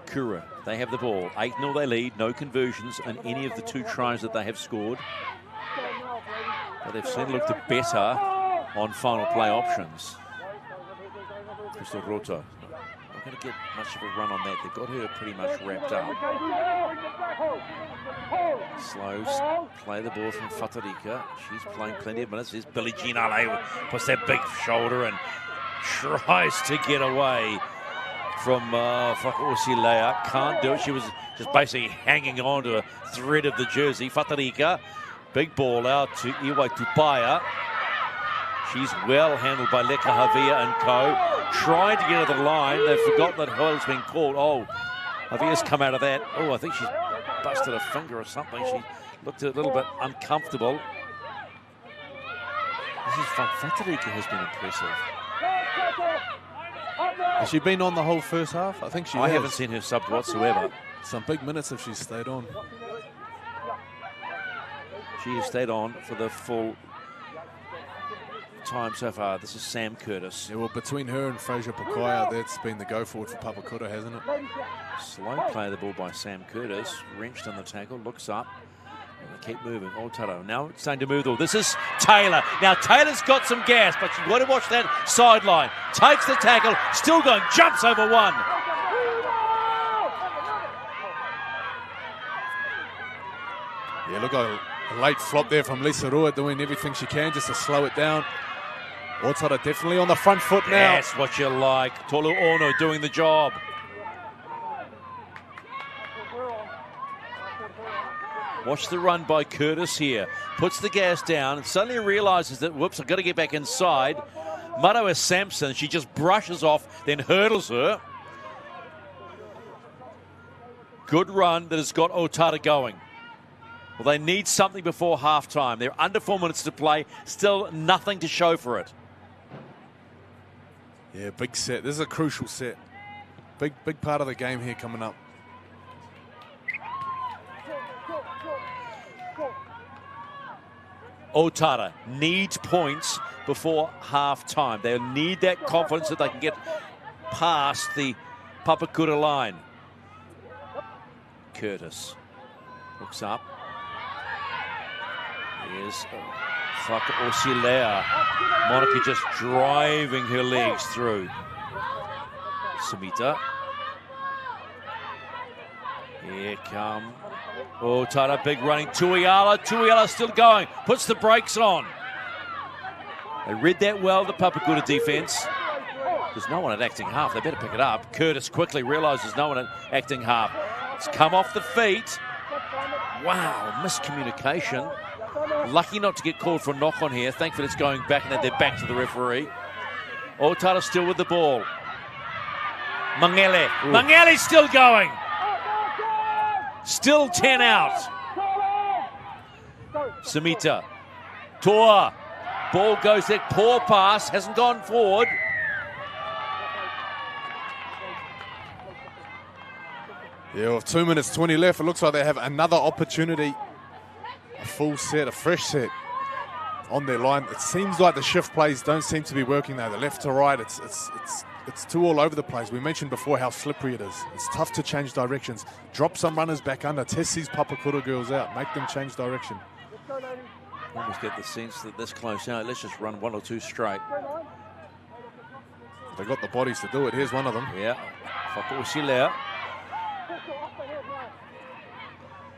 Kura, they have the ball. 8-0 they lead. No conversions in any of the 2 tries that they have scored. But they've certainly looked better on final play options. Crystal Rota. Not going to get much of a run on that. They've got her pretty much wrapped up. Slow play the ball from Whatarika. She's playing plenty of minutes. There's Billie Jean Ale, puts that big shoulder and tries to get away from Whakaosilia. Can't do it. She was just basically hanging on to a thread of the jersey. Whatarika, big ball out to Iwai Tupaya. She's well handled by Leka Havia and co. tried to get to the line. They've forgotten that Hoyle's been called. Oh, I think he's come out of that. Oh, I think she's busted a finger or something. She looked a little bit uncomfortable. This is Fatariki has been impressive. Has she been on the whole first half? I think she has. I haven't seen her subbed whatsoever. Some big minutes if she's stayed on. She has stayed on for the full time so far. This is Sam Curtis. Yeah, well, between her and Fraser Pakaya, that's been the go forward for Papakura, hasn't it? Slow play of the ball by Sam Curtis. Wrenched on the tackle, looks up. And they keep moving. Otara now it's starting to move. This is Taylor. Now Taylor's got some gas, but you've got to watch that sideline. Takes the tackle, still going, jumps over one. Yeah, look, a late flop there from Lisa Rua, doing everything she can just to slow it down. Otara definitely on the front foot now. That's what you like. Tolu Ono doing the job. Watch the run by Curtis here. Puts the gas down and suddenly realises that, whoops, I've got to get back inside. Marawa Sampson, she just brushes off, then hurdles her. Good run that has got Otara going. Well, they need something before halftime. They're under 4 minutes to play. Still nothing to show for it. Yeah, big set. This is a crucial set. Big part of the game here coming up. Otara needs points before half-time. They need that confidence that they can get past the Papakura line. Curtis looks up. Here's Faka Osilea. Monica just driving her legs through. Samita. Here come Otara, big running. Tuiala still going. Puts the brakes on. They read that well, the Papakura defence. There's no one at acting half. They better pick it up. Curtis quickly realises no one at acting half. It's come off the feet. Wow, miscommunication. Lucky not to get called for a knock on here. Thankfully it's going back and they're back to the referee. Otara still with the ball. Mangele. Mangele's still going. Still 10 out. Samita. Toa. Ball goes there. Poor pass. Hasn't gone forward. Yeah, with 2 minutes 20 left, it looks like they have another opportunity. A full set, a fresh set on their line. It seems like the shift plays don't seem to be working though. The left to right, it's too all over the place. We mentioned before how slippery it is. It's tough to change directions. Drop some runners back under, test these Papakura girls out, make them change direction. Almost get the sense that this close out, let's just run one or two straight. They got the bodies to do it. Here's one of them. Yeah, Fakosilea.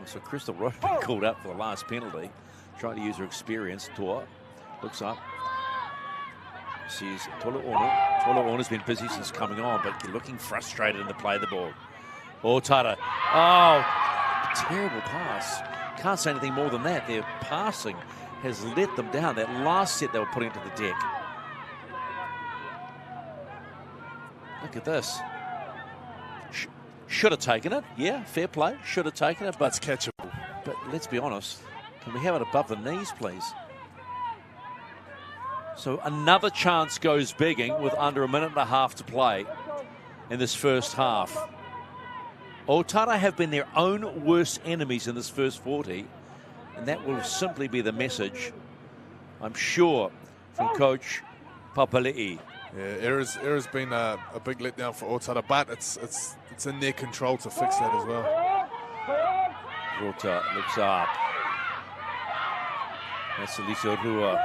So Crystal Road called out for the last penalty. Trying to use her experience. Toa looks up. Sees Tolu Ono. Tolu Ono's been busy since coming on, but looking frustrated in the play of the ball. Otara. Oh, terrible pass. Can't say anything more than that. Their passing has let them down. That last set they were putting to the deck. Look at this. Should have taken it. Yeah, fair play. Should have taken it, but it's catchable. But let's be honest. Can we have it above the knees, please? So another chance goes begging with under a minute and a half to play in this first half. Otara have been their own worst enemies in this first 40, and that will simply be the message, I'm sure, from Coach Papali'i. Yeah, error's been a big letdown for Otara, but it's in their control to fix that as well. Rota looks up. That's Elisa Rua.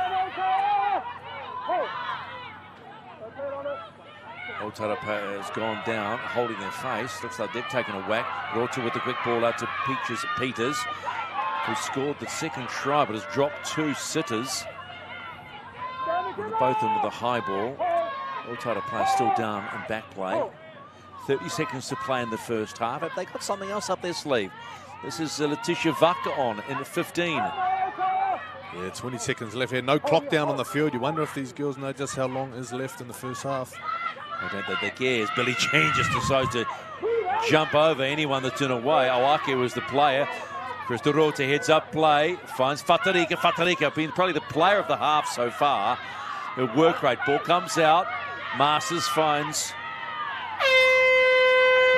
Otara has gone down, holding their face. Looks like they've taken a whack. Rota with the quick ball out to Peters, who scored the second try, but has dropped two sitters. And both of them with a high ball. Otara player still down in back play. 30 seconds to play in the first half. Have they got something else up their sleeve? This is Letitia Vaka on in 15. Yeah, 20 seconds left here. No clock down on the field. You wonder if these girls know just how long is left in the first half. I don't think they care as Billy Jean just decides to jump over anyone that's in a way. Awake was the player. Crystal Rota heads up play, finds Fatarika. Fatarika being probably the player of the half so far. Her work rate. Ball comes out. Masters finds...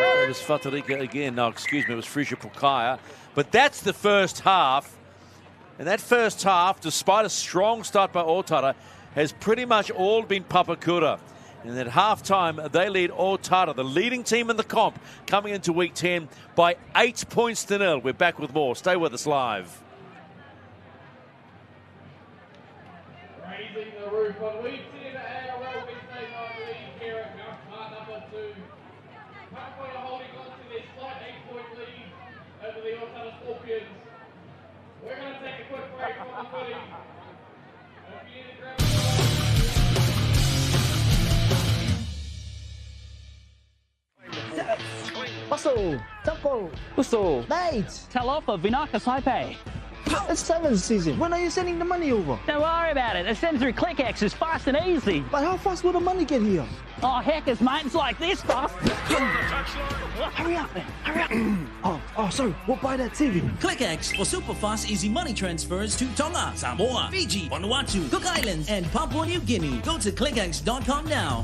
Well, it was Fatarika again. No, excuse me, it was Frisia Pukaya. But that's the first half. And that first half, despite a strong start by Otara, has pretty much all been Papakura. And at half-time, they lead Otara, the leading team in the comp, coming into Week 10 by 8 points to 0. We're back with more. Stay with us live. Raising the roof on Week 10 ARL Wednesday night lead here at Mount number 2. Papakura holding on to their slight 8-point lead over the Otara Scorpions. We're going to take a quick break from the footy. Bustle, Tempo, Uso, Mate, tell off of Vinaka Saipai. it's 7th season. When are you sending the money over? Don't worry about it. It's sent through ClickX. It's fast and easy. But how fast will the money get here? Oh, heckers, mate. It's like this fast. Hurry up, man. Hurry up. oh, sorry. We'll buy that TV. ClickX for super fast, easy money transfers to Tonga, Samoa, Fiji, Vanuatu, Cook Islands, and Papua New Guinea. Go to clickx.com now.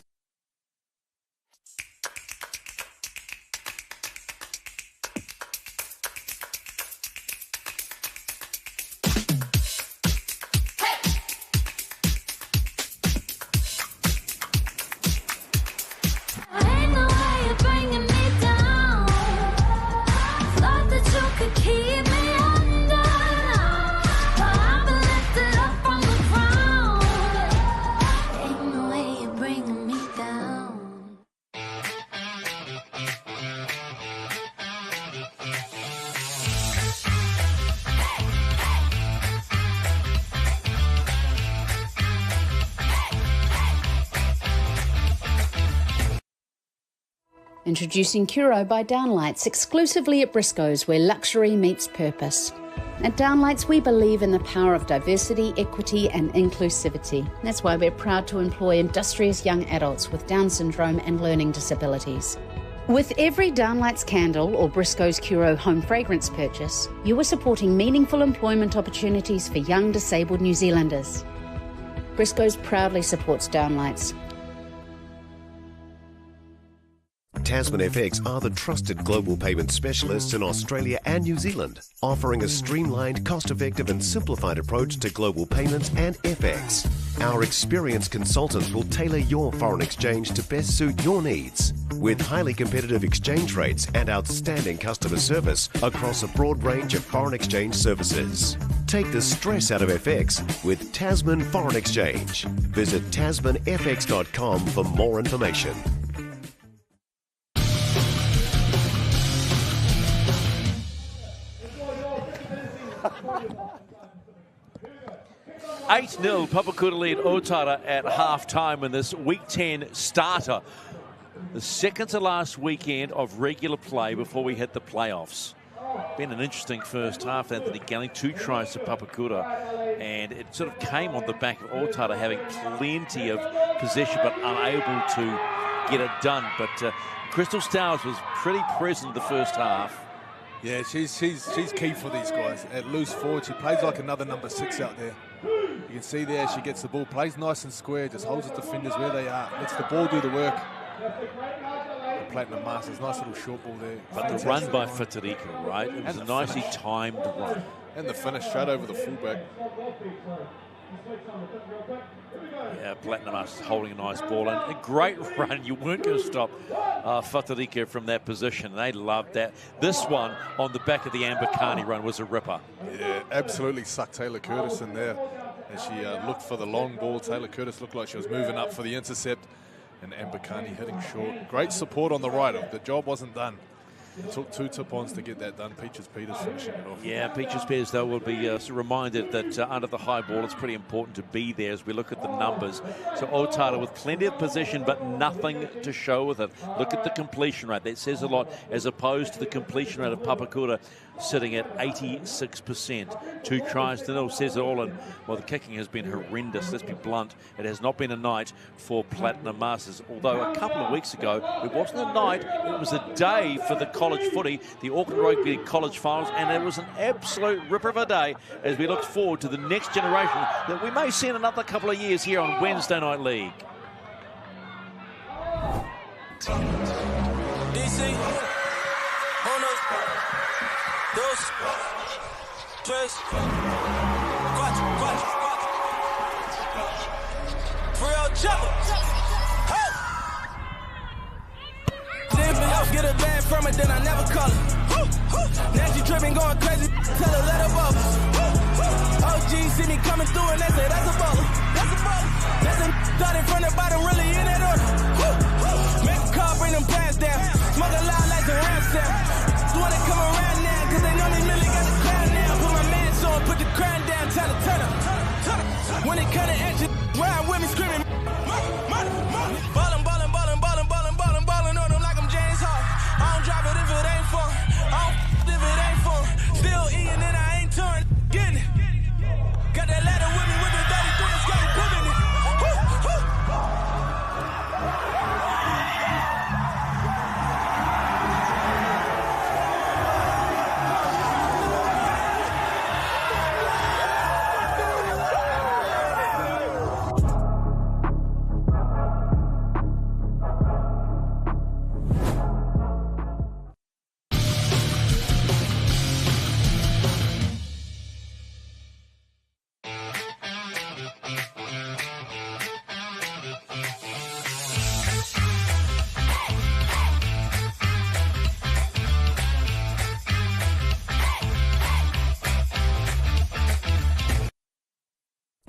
Introducing Curo by Downlights, exclusively at Briscoe's, where luxury meets purpose. At Downlights, we believe in the power of diversity, equity and inclusivity. That's why we're proud to employ industrious young adults with Down syndrome and learning disabilities. With every Downlights candle or Briscoe's Curo home fragrance purchase, you are supporting meaningful employment opportunities for young disabled New Zealanders. Briscoe's proudly supports Downlights. Tasman FX are the trusted global payment specialists in Australia and New Zealand, offering a streamlined, cost-effective and simplified approach to global payments and FX. Our experienced consultants will tailor your foreign exchange to best suit your needs. With highly competitive exchange rates and outstanding customer service across a broad range of foreign exchange services. Take the stress out of FX with Tasman Foreign Exchange. Visit tasmanfx.com for more information. Eight 0 Papakura lead Otara at half-time in this Week 10 starter. The second to last weekend of regular play before we hit the playoffs. Been an interesting first half. Anthony Galling, 2 tries to Papakura, and it sort of came on the back of Otara having plenty of possession but unable to get it done. But Crystal Stowers was pretty present the first half. Yeah, she's key for these guys. At loose forward, she plays like another number 6 out there. You can see there, she gets the ball, plays nice and square, just holds the defenders where they are, lets the ball do the work. The Platinum Masters, nice little short ball there. But the run by Fatarika, right? It was a nicely timed run. And the finish straight over the fullback. Yeah, Platinum Masters holding a nice ball and a great run. You weren't going to stop Fatarika from that position. They loved that. This one on the back of the Ambakani run was a ripper. Yeah, absolutely sucked Taylor Curtis in there. As she looked for the long ball, Taylor Curtis looked like she was moving up for the intercept. And Ambakani hitting short. Great support on the right. The job wasn't done. It took 2 tip-ons to get that done. Peaches Peters finishing it off. Yeah, Peaches Peters, though, will be reminded that under the high ball, it's pretty important to be there as we look at the numbers. So Otara with plenty of possession, but nothing to show with it. Look at the completion rate. That says a lot, as opposed to the completion rate of Papakura sitting at 86%. 2 tries to 0 says it all. And, well, the kicking has been horrendous. Let's be blunt. It has not been a night for Platinum Masters. Although a couple of weeks ago, it wasn't a night, it was a day for the college footy, the Auckland Rugby College Finals, and it was an absolute ripper of a day as we look forward to the next generation that we may see in another couple of years here on Wednesday Night League. DC, 1, 2, 3, 4, Real chopper. Get a bag from it, then I never call her. Now she tripping, going crazy. Tell her let her bubble. OG see me coming through and they say that's a baller. That's a baller. That's a started from the bottom, really in that order. Make a call, bring them pants down. Smoke a lot like the ram sound. Wanna come around now, cause they know me really got the crown now. Put my mans on, put the crown down, tell her turn up. When it cut to action, ride with me screaming. Ballin', ballin', ballin', ballin', ballin', ballin', ballin' on them like I'm James Harden. I don't drop it if it ain't fun. I don't if it ain't fun. Still eating and I ain't touring. Getting it. Got that ladder with me with the 33 and Scotty Pippen it.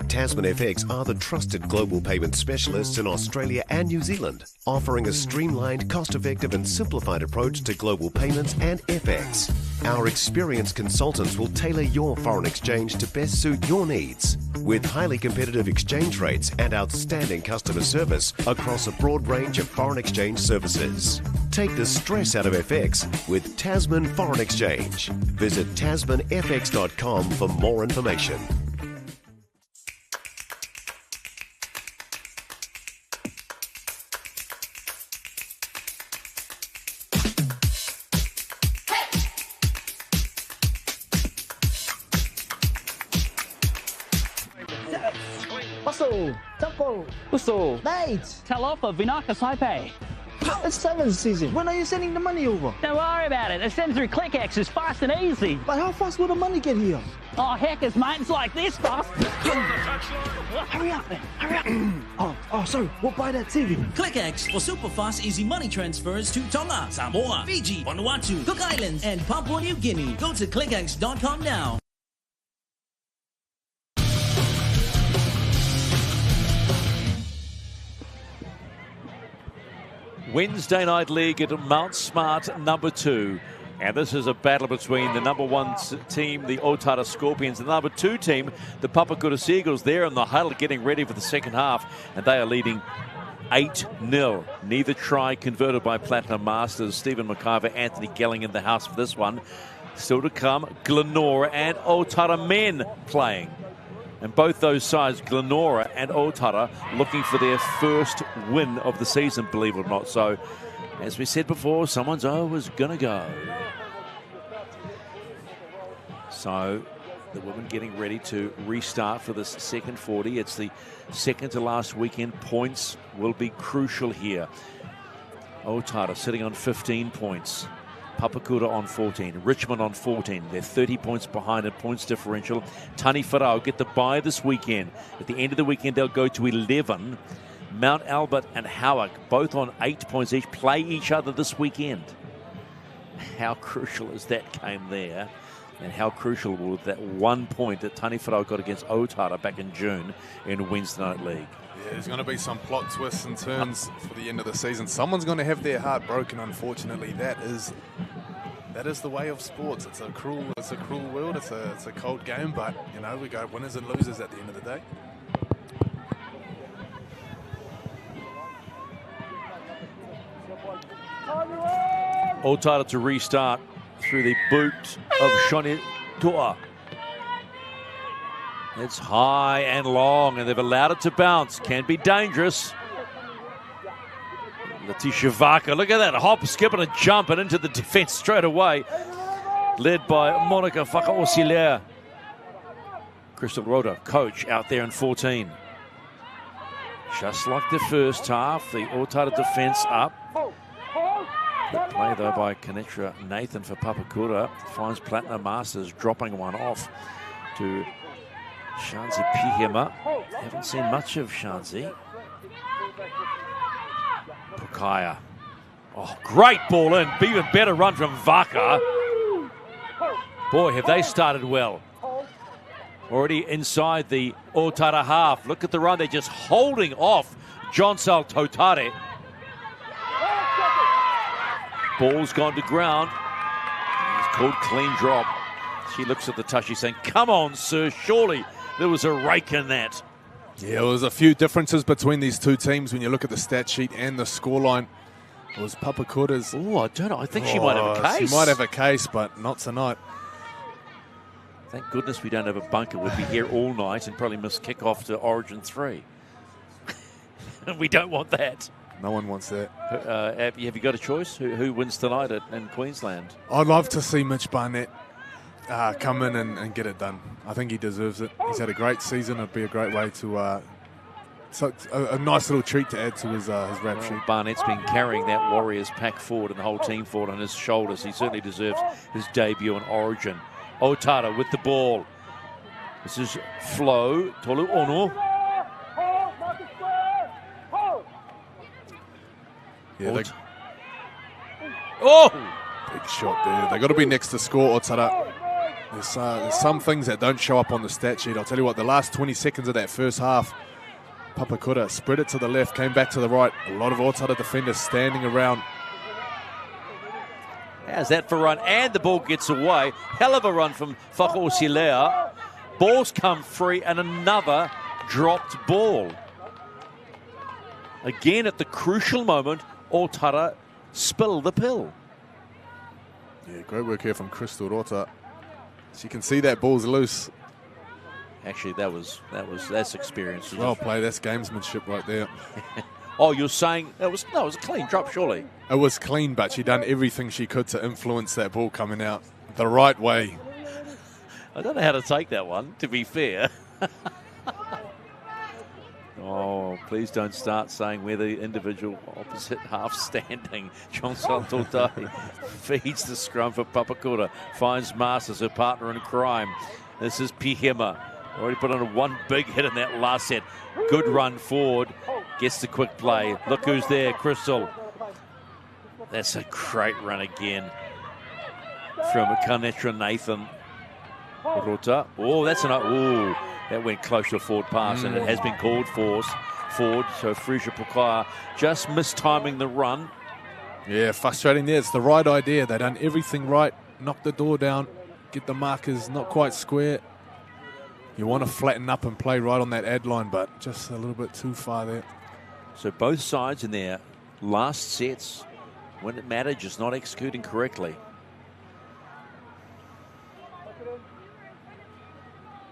Tasman FX are the trusted global payment specialists in Australia and New Zealand, offering a streamlined, cost-effective and simplified approach to global payments and FX. Our experienced consultants will tailor your foreign exchange to best suit your needs, with highly competitive exchange rates and outstanding customer service across a broad range of foreign exchange services. Take the stress out of FX with Tasman Foreign Exchange. Visit tasmanfx.com for more information. Bustle, Temple, Uso, Mate. tell off of Vinaka Saipai. It's 7th season. When are you sending the money over? Don't worry about it. It sends through ClickX. It's fast and easy. But how fast will the money get here? Oh, hackers, mate. It's like this fast. Hurry up, man. Hurry up. Oh, sorry. We'll buy that TV. ClickX for super fast, easy money transfers to Tonga, Samoa, Fiji, Vanuatu, Cook Islands, and Papua New Guinea. Go to clickx.com now. Wednesday Night League at Mount Smart number 2. And this is a battle between the number 1 team, the Otara Scorpions, and the number 2 team, the Papakura Seagulls. They're in the huddle getting ready for the second half, and they are leading 8-0. Neither try converted by Platinum Masters. Stephen McIver, Anthony Gelling in the house for this one. Still to come, Glenora and Otara men playing. And both those sides, Glenora and Otara, looking for their first win of the season, believe it or not. So, as we said before, someone's always going to go. So, the women getting ready to restart for this second 40. It's the second to last weekend. Points will be crucial here. Otara sitting on 15 points. Papakura on 14, Richmond on 14. They're 30 points behind in points differential. Tani Wharau get the bye this weekend. At the end of the weekend, they'll go to 11. Mount Albert and Howick, both on 8 points each, play each other this weekend. How crucial is that game there? And how crucial will that 1 point that Tani Wharau got against Otara back in June in Wednesday Night League? Yeah, there's going to be some plot twists and turns for the end of the season. Someone's going to have their heart broken, unfortunately. That is that is the way of sports. It's a cruel world. It's a cold game, but you know, we go winners and losers at the end of the day. Otara to restart through the boot of Shoni Toa. It's high and long, and they've allowed it to bounce. Can be dangerous. Letitia Vaka, look at that, hop, skip and a jump and into the defence straight away. Led by Monica Whakaosilia. Crystal Rota, coach, out there in 14. Just like the first half, the Otara defence up. Good play though by Kanetra Nathan for Papakura. Finds Platinum Masters dropping one off to Shanzi Pihema. Haven't seen much of Shanzi. Pukaya. Oh, great ball in. Even better run from Vaka. Boy, have they started well. Already inside the Otara half. Look at the run. They're just holding off Jonsal Totare. Ball's gone to ground. It's called clean drop. She looks at the touch. She's saying, come on, sir. Surely there was a rake in that. Yeah, there was a few differences between these two teams when you look at the stat sheet and the scoreline. It was Papakura's. Oh, I don't know. I think she might have a case. She might have a case, but not tonight. Thank goodness we don't have a bunker. We'd be here all night and probably miss kickoff to Origin 3. We don't want that. No one wants that. Have you got a choice? Who wins tonight in Queensland? I'd love to see Mitch Barnett come in and get it done. I think he deserves it. He's had a great season. It'd be a great way to... a nice little treat to add to his rap sheet. Barnett's been carrying that Warriors pack forward and the whole team forward on his shoulders. He certainly deserves his debut in Origin. Otara with the ball. This is Flo Tolu Ono. Yeah, big shot there. They got to be next to score, Otara. There's some things that don't show up on the stat sheet. I'll tell you what, the last 20 seconds of that first half, Papakura spread it to the left, came back to the right. A lot of Otara defenders standing around. How's that for a run? And the ball gets away. Hell of a run from Whakaosilea. Ball's come free and another dropped ball. Again, at the crucial moment, Otara spill the pill. Yeah, great work here from Crystal Rota. She can see that ball's loose. Actually, that's experience. Well played. That's gamesmanship right there. Oh, you're saying it was a clean drop, surely. It was clean, but she done everything she could to influence that ball coming out the right way. I don't know how to take that one, to be fair. Oh, please don't start saying where the individual opposite half standing. Jonsal Totari feeds the scrum for Papakura. Finds Masters, her partner in crime. This is Pihema. Already put on one big hit in that last set. Good run forward. Gets the quick play. Look who's there, Crystal. That's a great run again from Kanetra Nathan. Rota. Oh, that's that went close to a forward pass, and it has been called forward. So Frisia Pukaya just mistiming the run. Yeah, frustrating there. It's the right idea. They done everything right. Knock the door down. Get the markers not quite square. You want to flatten up and play right on that ad line, but just a little bit too far there. So both sides in their last sets, when it mattered, just not executing correctly.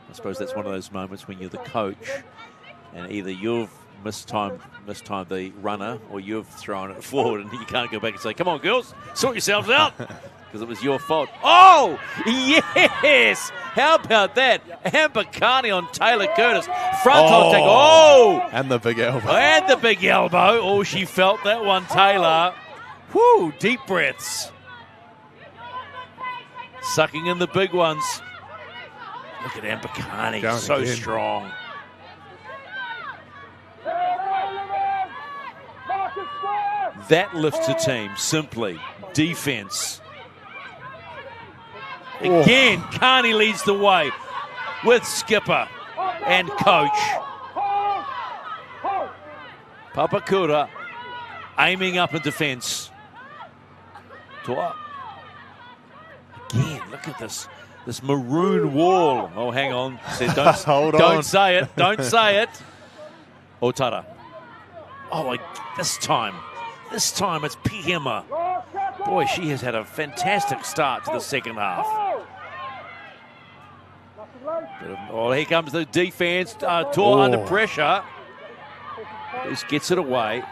I suppose that's one of those moments when you're the coach and either you've mistimed the runner or you've thrown it forward and you can't go back and say, come on, girls, sort yourselves out, because it was your fault. Oh, yes! How about that? Amber Carney on Taylor Curtis. Front contact. Oh! And the big elbow. And the big elbow. Oh, she felt that one, Taylor. Whoo, deep breaths. Sucking in the big ones. Look at Amber Carney, so again. Strong. That lifts a team, simply. Defense. Again, Carney leads the way with skipper and coach. Papakura aiming up in defense. Toa. look at this maroon wall. Oh, hang on. Said, don't, Hold don't on. say it. Don't say it. Otara. Oh, this time it's Pihema. Boy, she has had a fantastic start to the second half. Oh, here comes the defense. Tor under pressure. Just gets it away.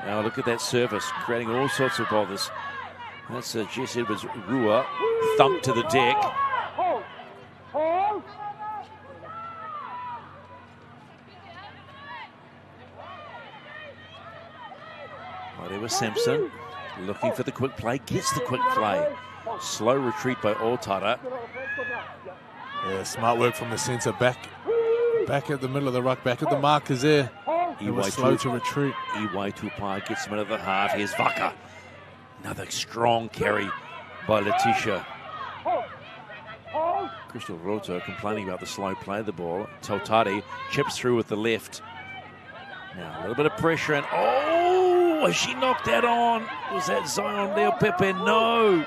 Now look at that service, creating all sorts of bothers. That's Jess Edwards-Rua, thump to the deck. Whatever Simpson, looking for the quick play, gets the quick play. Slow retreat by Otara. Yeah, smart work from the centre, back at the middle of the ruck, back at the markers there. He was slow to retreat. Iwai Tupai gets him into the half. Here's Vaka. Another strong carry by Letitia. Crystal Roto complaining about the slow play of the ball. Tautari chips through with the left. Now a little bit of pressure and oh, she knocked that on. Was that Zion Leo Pepe? No.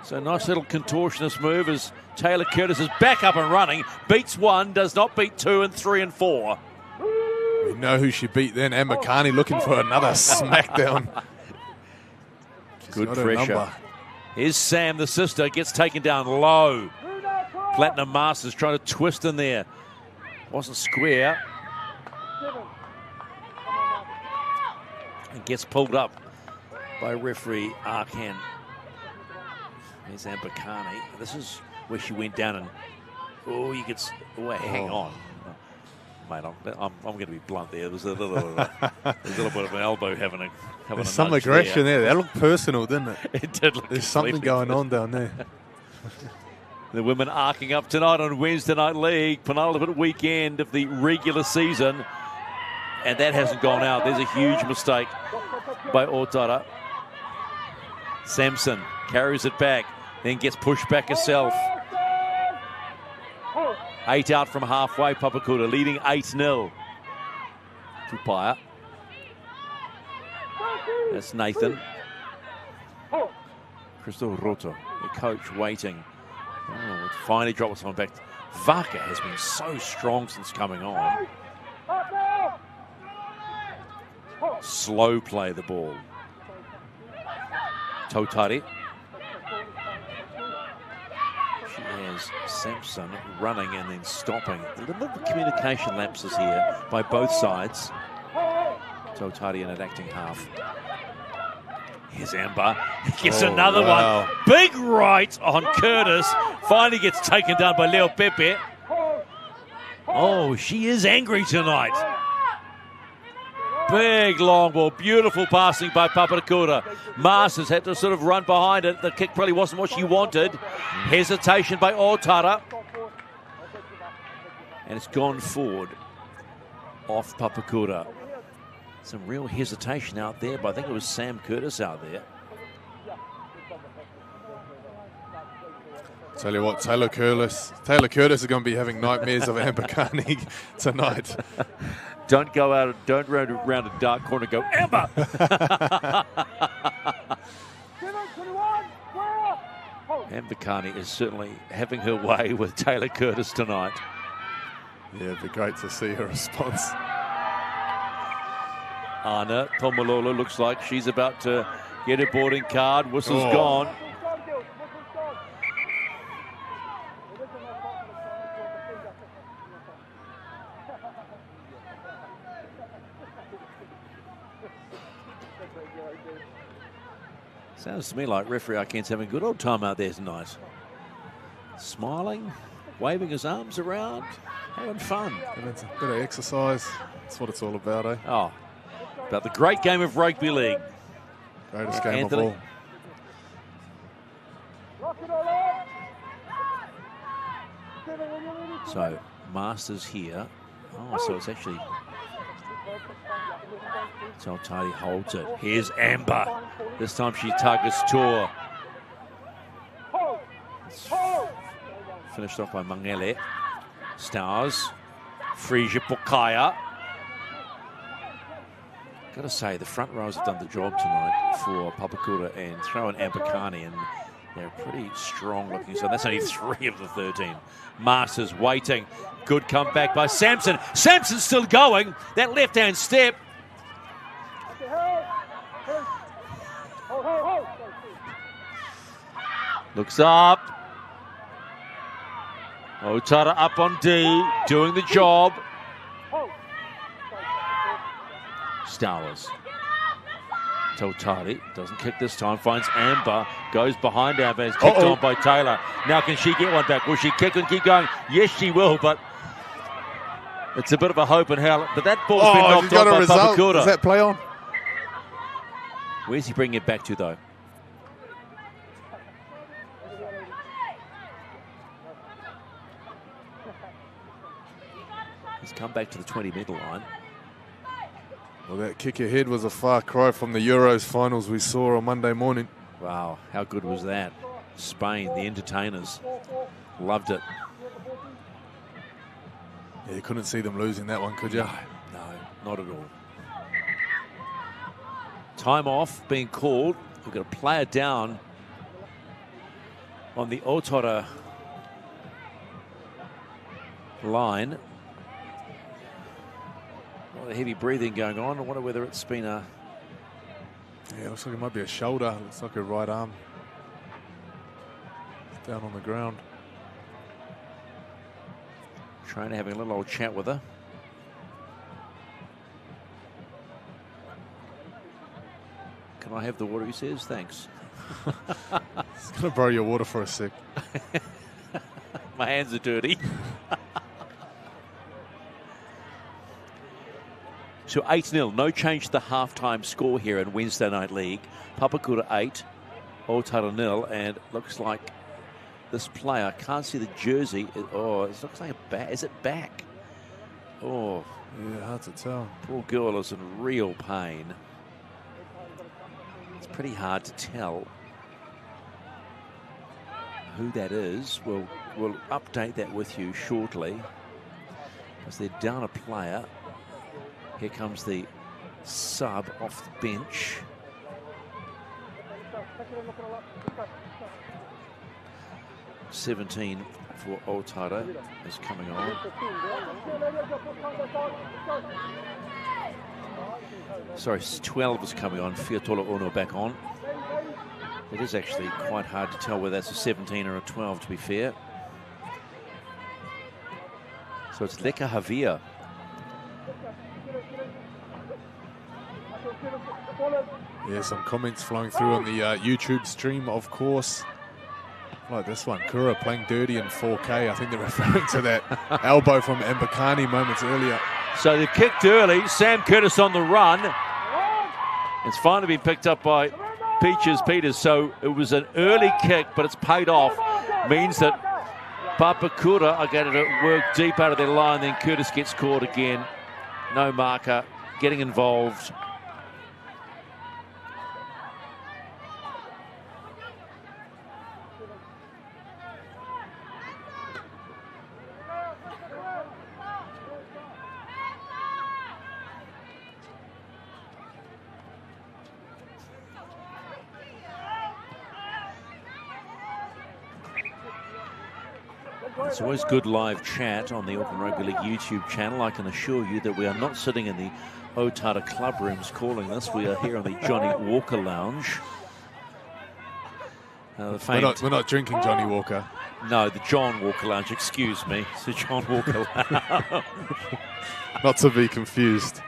So nice little contortionist move as Taylor Curtis is back up and running. Beats one, does not beat 2 and 3 and 4. We know who she beat then. Emma Carney looking for another smackdown. Good pressure. Here's Sam, the sister, gets taken down low. Platinum Masters trying to twist in there. Wasn't square. And gets pulled up by referee Arkan. Here's Ambakani. This is where she went down and, oh, you could, hang on. Mate, I'm going to be blunt there. There's a little bit of an elbow having a There's some aggression there. That looked personal, didn't it? It did look. There's something going on down there. The women arcing up tonight on Wednesday Night League, penultimate weekend of the regular season. And that hasn't gone out. There's a huge mistake by Otara. Sampson carries it back, then gets pushed back herself. 8 out from halfway, Papakura leading 8-0. Tupaya. That's Nathan. Crystal Roto, the coach, waiting. Oh, it finally drops someone back. Vaka has been so strong since coming on. Slow play the ball. Tautari. She has Sampson running and then stopping. A little bit of communication lapses here by both sides. Tautari in an acting half. Here's Amber. Gets another one. Big right on Curtis. Finally gets taken down by Leo Pepe. Oh, she is angry tonight. Big long ball. Beautiful passing by Papakura. Masters had to sort of run behind it. The kick probably wasn't what she wanted. Hesitation by Otara. And it's gone forward off Papakura. Some real hesitation out there, but I think it was Sam Curtis out there. Tell you what, Taylor Curtis is going to be having nightmares of Amber Carney tonight. Don't go out, don't round a dark corner, go, Amber! Amber Carney is certainly having her way with Taylor Curtis tonight. Yeah, it'd be great to see her response. Anna Tomolola looks like she's about to get her boarding card. Whistle's gone. Sounds to me like referee Arken's having a good old time out there tonight. Smiling, waving his arms around, having fun. And it's a bit of exercise. That's what it's all about, eh? Oh, about the great game of rugby league. Greatest game of all. So, Masters here. Oh, so it's actually... Tautari holds it. Here's Amber. This time she targets Tor. It's finished off by Mangele. Stars. Frisia Pokaya. Got to say, the front rows have done the job tonight for Papakura, and throw in Ambakani, and they're pretty strong looking. So that's only 3 of the 13. Masters waiting. Good comeback by Sampson. Sampson's still going. That left-hand step. Looks up. Otara up on D, doing the job. Stowers. Otara doesn't kick this time, finds Amber, goes behind Amber, is kicked on by Taylor. Now can she get one back? Will she kick and keep going? Yes, she will, but it's a bit of a hope and hell. But that ball's been knocked on by Papakura. Does that play on? Where's he bringing it back to, though? He's come back to the 20-metre line. Well, that kick ahead was a far cry from the Euros finals we saw on Monday morning. Wow, how good was that? Spain, the entertainers, loved it. Yeah, you couldn't see them losing that one, could you? No, not at all. Time off being called. We've got a player down on the Otara line. A lot of heavy breathing going on. I wonder whether it's been a... Yeah, it looks like it might be a shoulder. Looks like a right arm. It's down on the ground. Trainer having a little old chat with her. Can I have the water, he says? Thanks. It's going to borrow your water for a sec. My hands are dirty. So 8-0, no change to the halftime score here in Wednesday Night League. Papakura 8, Otara 0, and it looks like this player, can't see the jersey. Oh, it looks like a back. Is it back? Oh. Yeah, hard to tell. Poor girl is in real pain. It's pretty hard to tell who that is. We'll update that with you shortly, because they're down a player. Here comes the sub off the bench. $17 for Otara is coming on. Sorry, 12 is coming on. Fiatola Ono back on. It is actually quite hard to tell whether that's a 17 or a 12, to be fair. So it's Leka Javier. Yeah, some comments flowing through on the YouTube stream, of course. Like this one, Kura playing dirty in 4K. I think they're referring to that elbow from Mbakani moments earlier. So they kicked early. Sam Curtis on the run. It's finally been picked up by Peaches Peters. So it was an early kick, but it's paid off. Means that Papakura are going to work deep out of their line. Then Curtis gets caught again. No marker. Getting involved. It's always good live chat on the Auckland Rugby League YouTube channel. I can assure you that we are not sitting in the Otara club rooms calling this. We are here on the Johnny Walker Lounge. We're not drinking Johnny Walker. No, the John Walker Lounge, excuse me. It's the John Walker Lounge. Not to be confused.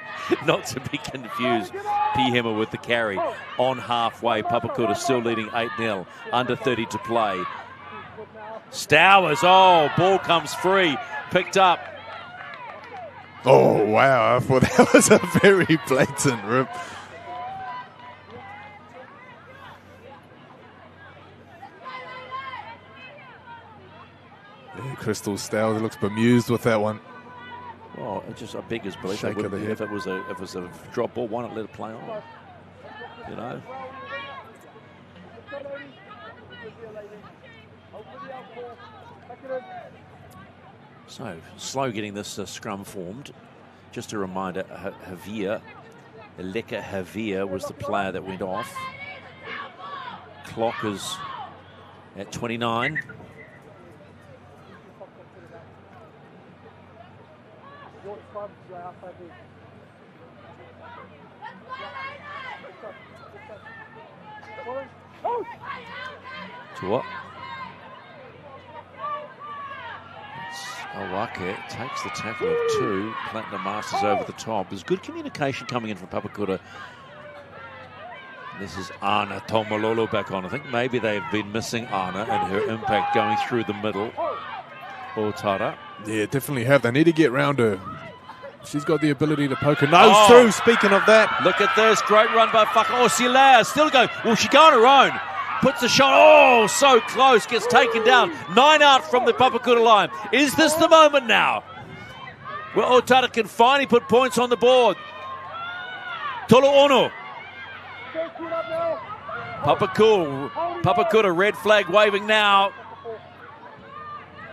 Not to be confused. P. Hemmer with the carry on halfway. Papakura still leading 8-0. Under 30 to play. Stowers, ball comes free, picked up. Oh, wow, I thought that was a very blatant rip. Yeah, Crystal Stowers looks bemused with that one. Well, it's just a beggar's belief. Shake of the head. If it was a drop ball, why not let it play on? You know? So, slow getting this scrum formed. Just a reminder, Javier Eleka Javier was the player that went off. Clock is at 29. To what? Awake takes the tackle of 2. Platinum Masters over the top. There's good communication coming in from Papakura. This is Anna Tomalolo back on. I think maybe they've been missing Anna and her impact going through the middle. Otara. Yeah, definitely have. They need to get round her. She's got the ability to poke her nose through. Speaking of that. Look at this. Great run by Osilea. Still going. Will she go on her own? Puts the shot. Oh, so close. Gets taken down. 9 out from the Papakura line. Is this the moment now where Otara can finally put points on the board? Tolo'ono. Papakura, red flag waving now.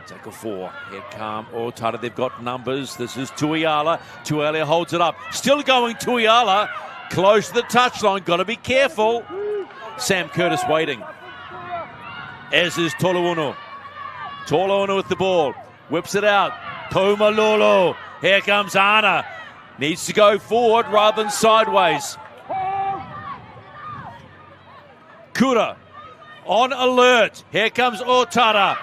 Tackle 4. Head calm. Otara, they've got numbers. This is Tuiala. Tuiala holds it up. Still going Tuiala. Close to the touchline. Got to be careful. Sam Curtis waiting. As is Tolo'ono. Tolo'ono with the ball. Whips it out. Tomalolo. Here comes Anna. Needs to go forward rather than sideways. Kura on alert. Here comes Otara.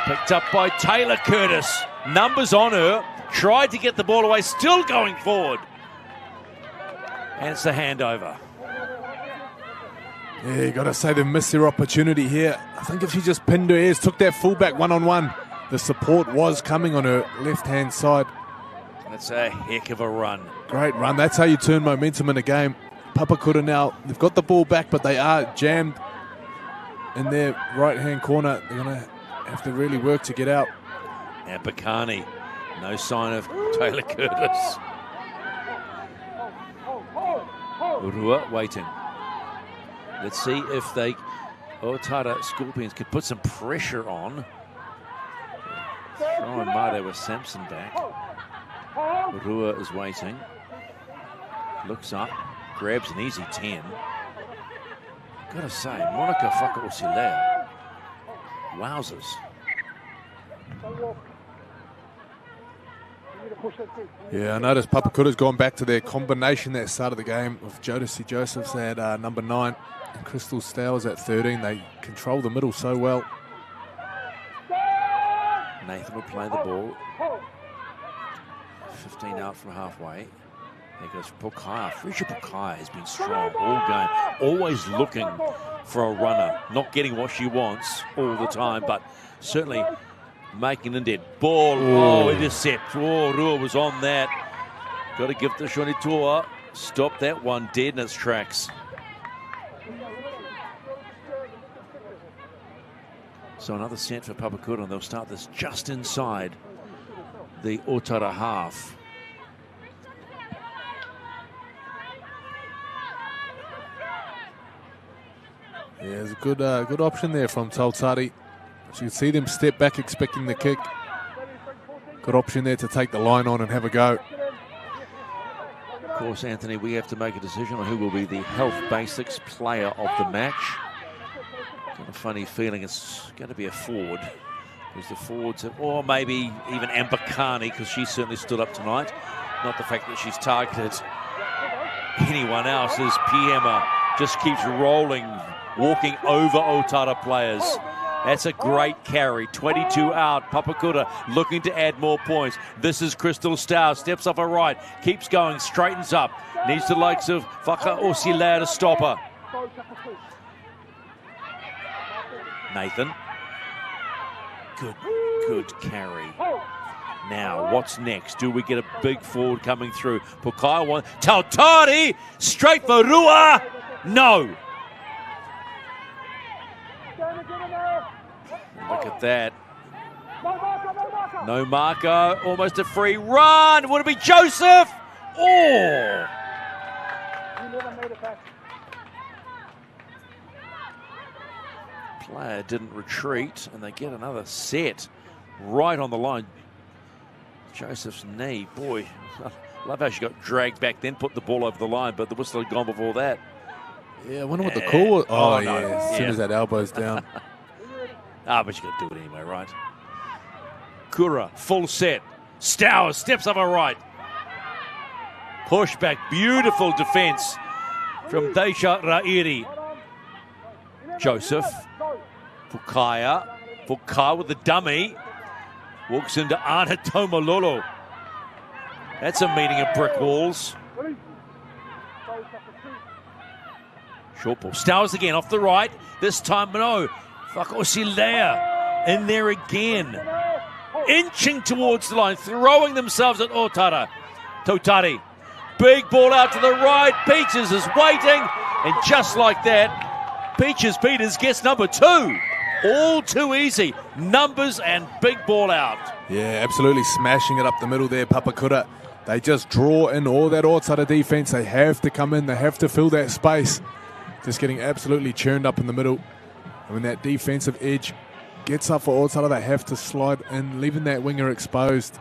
Picked up by Taylor Curtis. Numbers on her. Tried to get the ball away. Still going forward. And it's the handover. Yeah, you got to say they missed their opportunity here. I think if she just pinned her ears, took that fullback one-on-one, the support was coming on her left-hand side. That's a heck of a run. Great run. That's how you turn momentum in a game. Papakura now, they've got the ball back, but they are jammed in their right-hand corner. They're going to have to really work to get out. And Bakani, no sign of Taylor Curtis. Urua waiting. Let's see if Otara Scorpions could put some pressure on. Throwing Made with Sampson back. Urua is waiting. Looks up. Grabs an easy 10. Gotta say, Monica Whakaosilea. Wowzers. Yeah, I noticed Papakura's gone back to their combination that started the game with Jodeci Josephs at number 9 and Crystal Stowers at 13. They control the middle so well. Nathan will play the ball. 15 out from halfway. There goes Pokaya. Frisha Pokaya has been strong all game. Always looking for a runner. Not getting what she wants all the time, but certainly making an dead ball. Oh, intercept. Oh, Rua was on that. Got to give the Shoni Tua. Stop that one dead in its tracks. So another set for Papakura, and they'll start this just inside the Otara half. Yeah, there's a good option there from Tautari. So you can see them step back expecting the kick. Good option there to take the line on and have a go. Of course, Anthony, we have to make a decision on who will be the Health Basics player of the match. Got a funny feeling it's going to be a forward. Because the forwards have, or maybe even Ambakani, because she certainly stood up tonight. Not the fact that she's targeted anyone else, as Piema just keeps rolling, walking over Otara players. That's a great carry. 22 out. Papakura looking to add more points. This is Crystal Stow. Steps off her right. Keeps going. Straightens up. Needs the likes of Whakaosilea to stop her. Nathan. Good carry. Now, what's next? Do we get a big forward coming through? Pukai one. Tautari. Straight for Rua. No. Look at that. No marker. Almost a free run. Would it be Joseph? Oh! Player didn't retreat, and they get another set right on the line. Joseph's knee, boy, Love how she got dragged back, then put the ball over the line, but the whistle had gone before that. Yeah, I wonder what the call was. Oh, no. yeah, as soon as that elbow's down. But you got to do it anyway, right? Kura, full set. Stowers steps up her right. Push back, beautiful defence from Deisha Ra'iri. Joseph, Fukaya with the dummy. Walks into Ana Tomalolo. That's a meeting of brick walls. Short ball. Stowers again off the right. This time, no. Fakosilea in there again. Inching towards the line, throwing themselves at Otara. Totari. Big ball out to the right. Peaches is waiting. And just like that, Peaches Peters gets number 2. All too easy. Numbers and big ball out. Yeah, absolutely smashing it up the middle there, Papakura. They just draw in all that Otara defense. They have to come in. They have to fill that space. Just getting absolutely churned up in the middle. And when that defensive edge gets up for Otara, they have to slide in, leaving that winger exposed.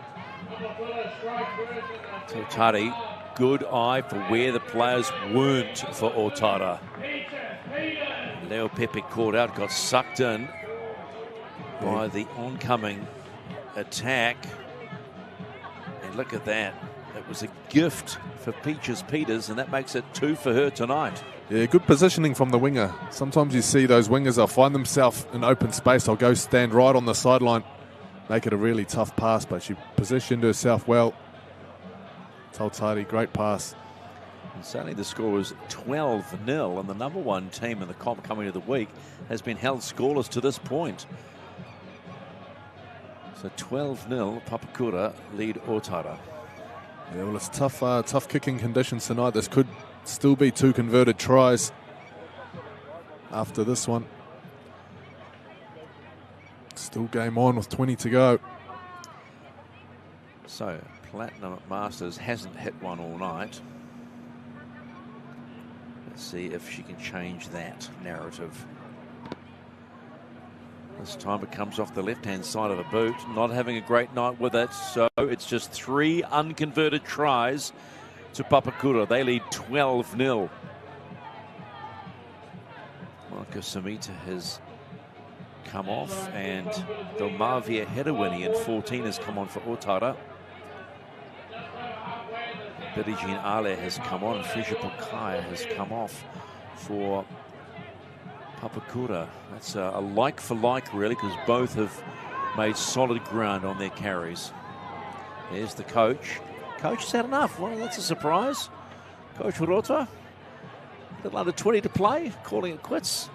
Totari, good eye for where the players weren't for Otara. Leo Pepe caught out, got sucked in by the oncoming attack. And look at that. It was a gift for Peaches Peters, and that makes it 2 for her tonight. Yeah, good positioning from the winger. Sometimes you see those wingers, they'll find themselves in open space. They'll go stand right on the sideline, make it a really tough pass, but she positioned herself well. Tautari, great pass. And certainly the score was 12-0, and the number 1 team in the comp coming to the week has been held scoreless to this point. So 12-0, Papakura lead Otara. Yeah, well, it's tough kicking conditions tonight. This could still be 2 converted tries after this one. Still game on with 20 to go. So Platinum Masters hasn't hit one all night. Let's see if she can change that narrative. This time it comes off the left-hand side of the boot. Not having a great night with it, so it's just 3 unconverted tries to Papakura. They lead 12-0. Marco Samita has come off, and Delmavia Hedawini in 14 has come on for Otara. Billie Jean Ale has come on. Fisher Pukaya has come off for Papakura. That's a like for like, really, because both have made solid ground on their carries. There's the coach. Coach has had enough. Well, that's a surprise. Coach Hirota, a little under 20 to play, calling it quits.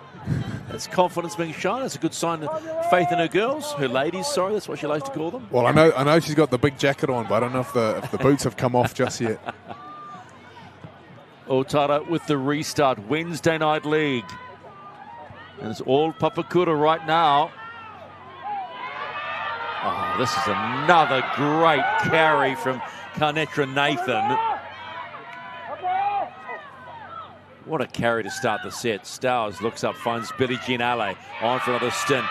That's confidence being shown. That's a good sign of faith in her girls, her ladies, sorry, that's what she likes to call them. Well, I know she's got the big jacket on, but I don't know if the boots have come off just yet. Otara with the restart, Wednesday Night League. And it's all Papakura right now. Oh, this is another great carry from Karnetra Nathan. What a carry to start the set. Stowers looks up, finds Billie Jean Ale on for another stint.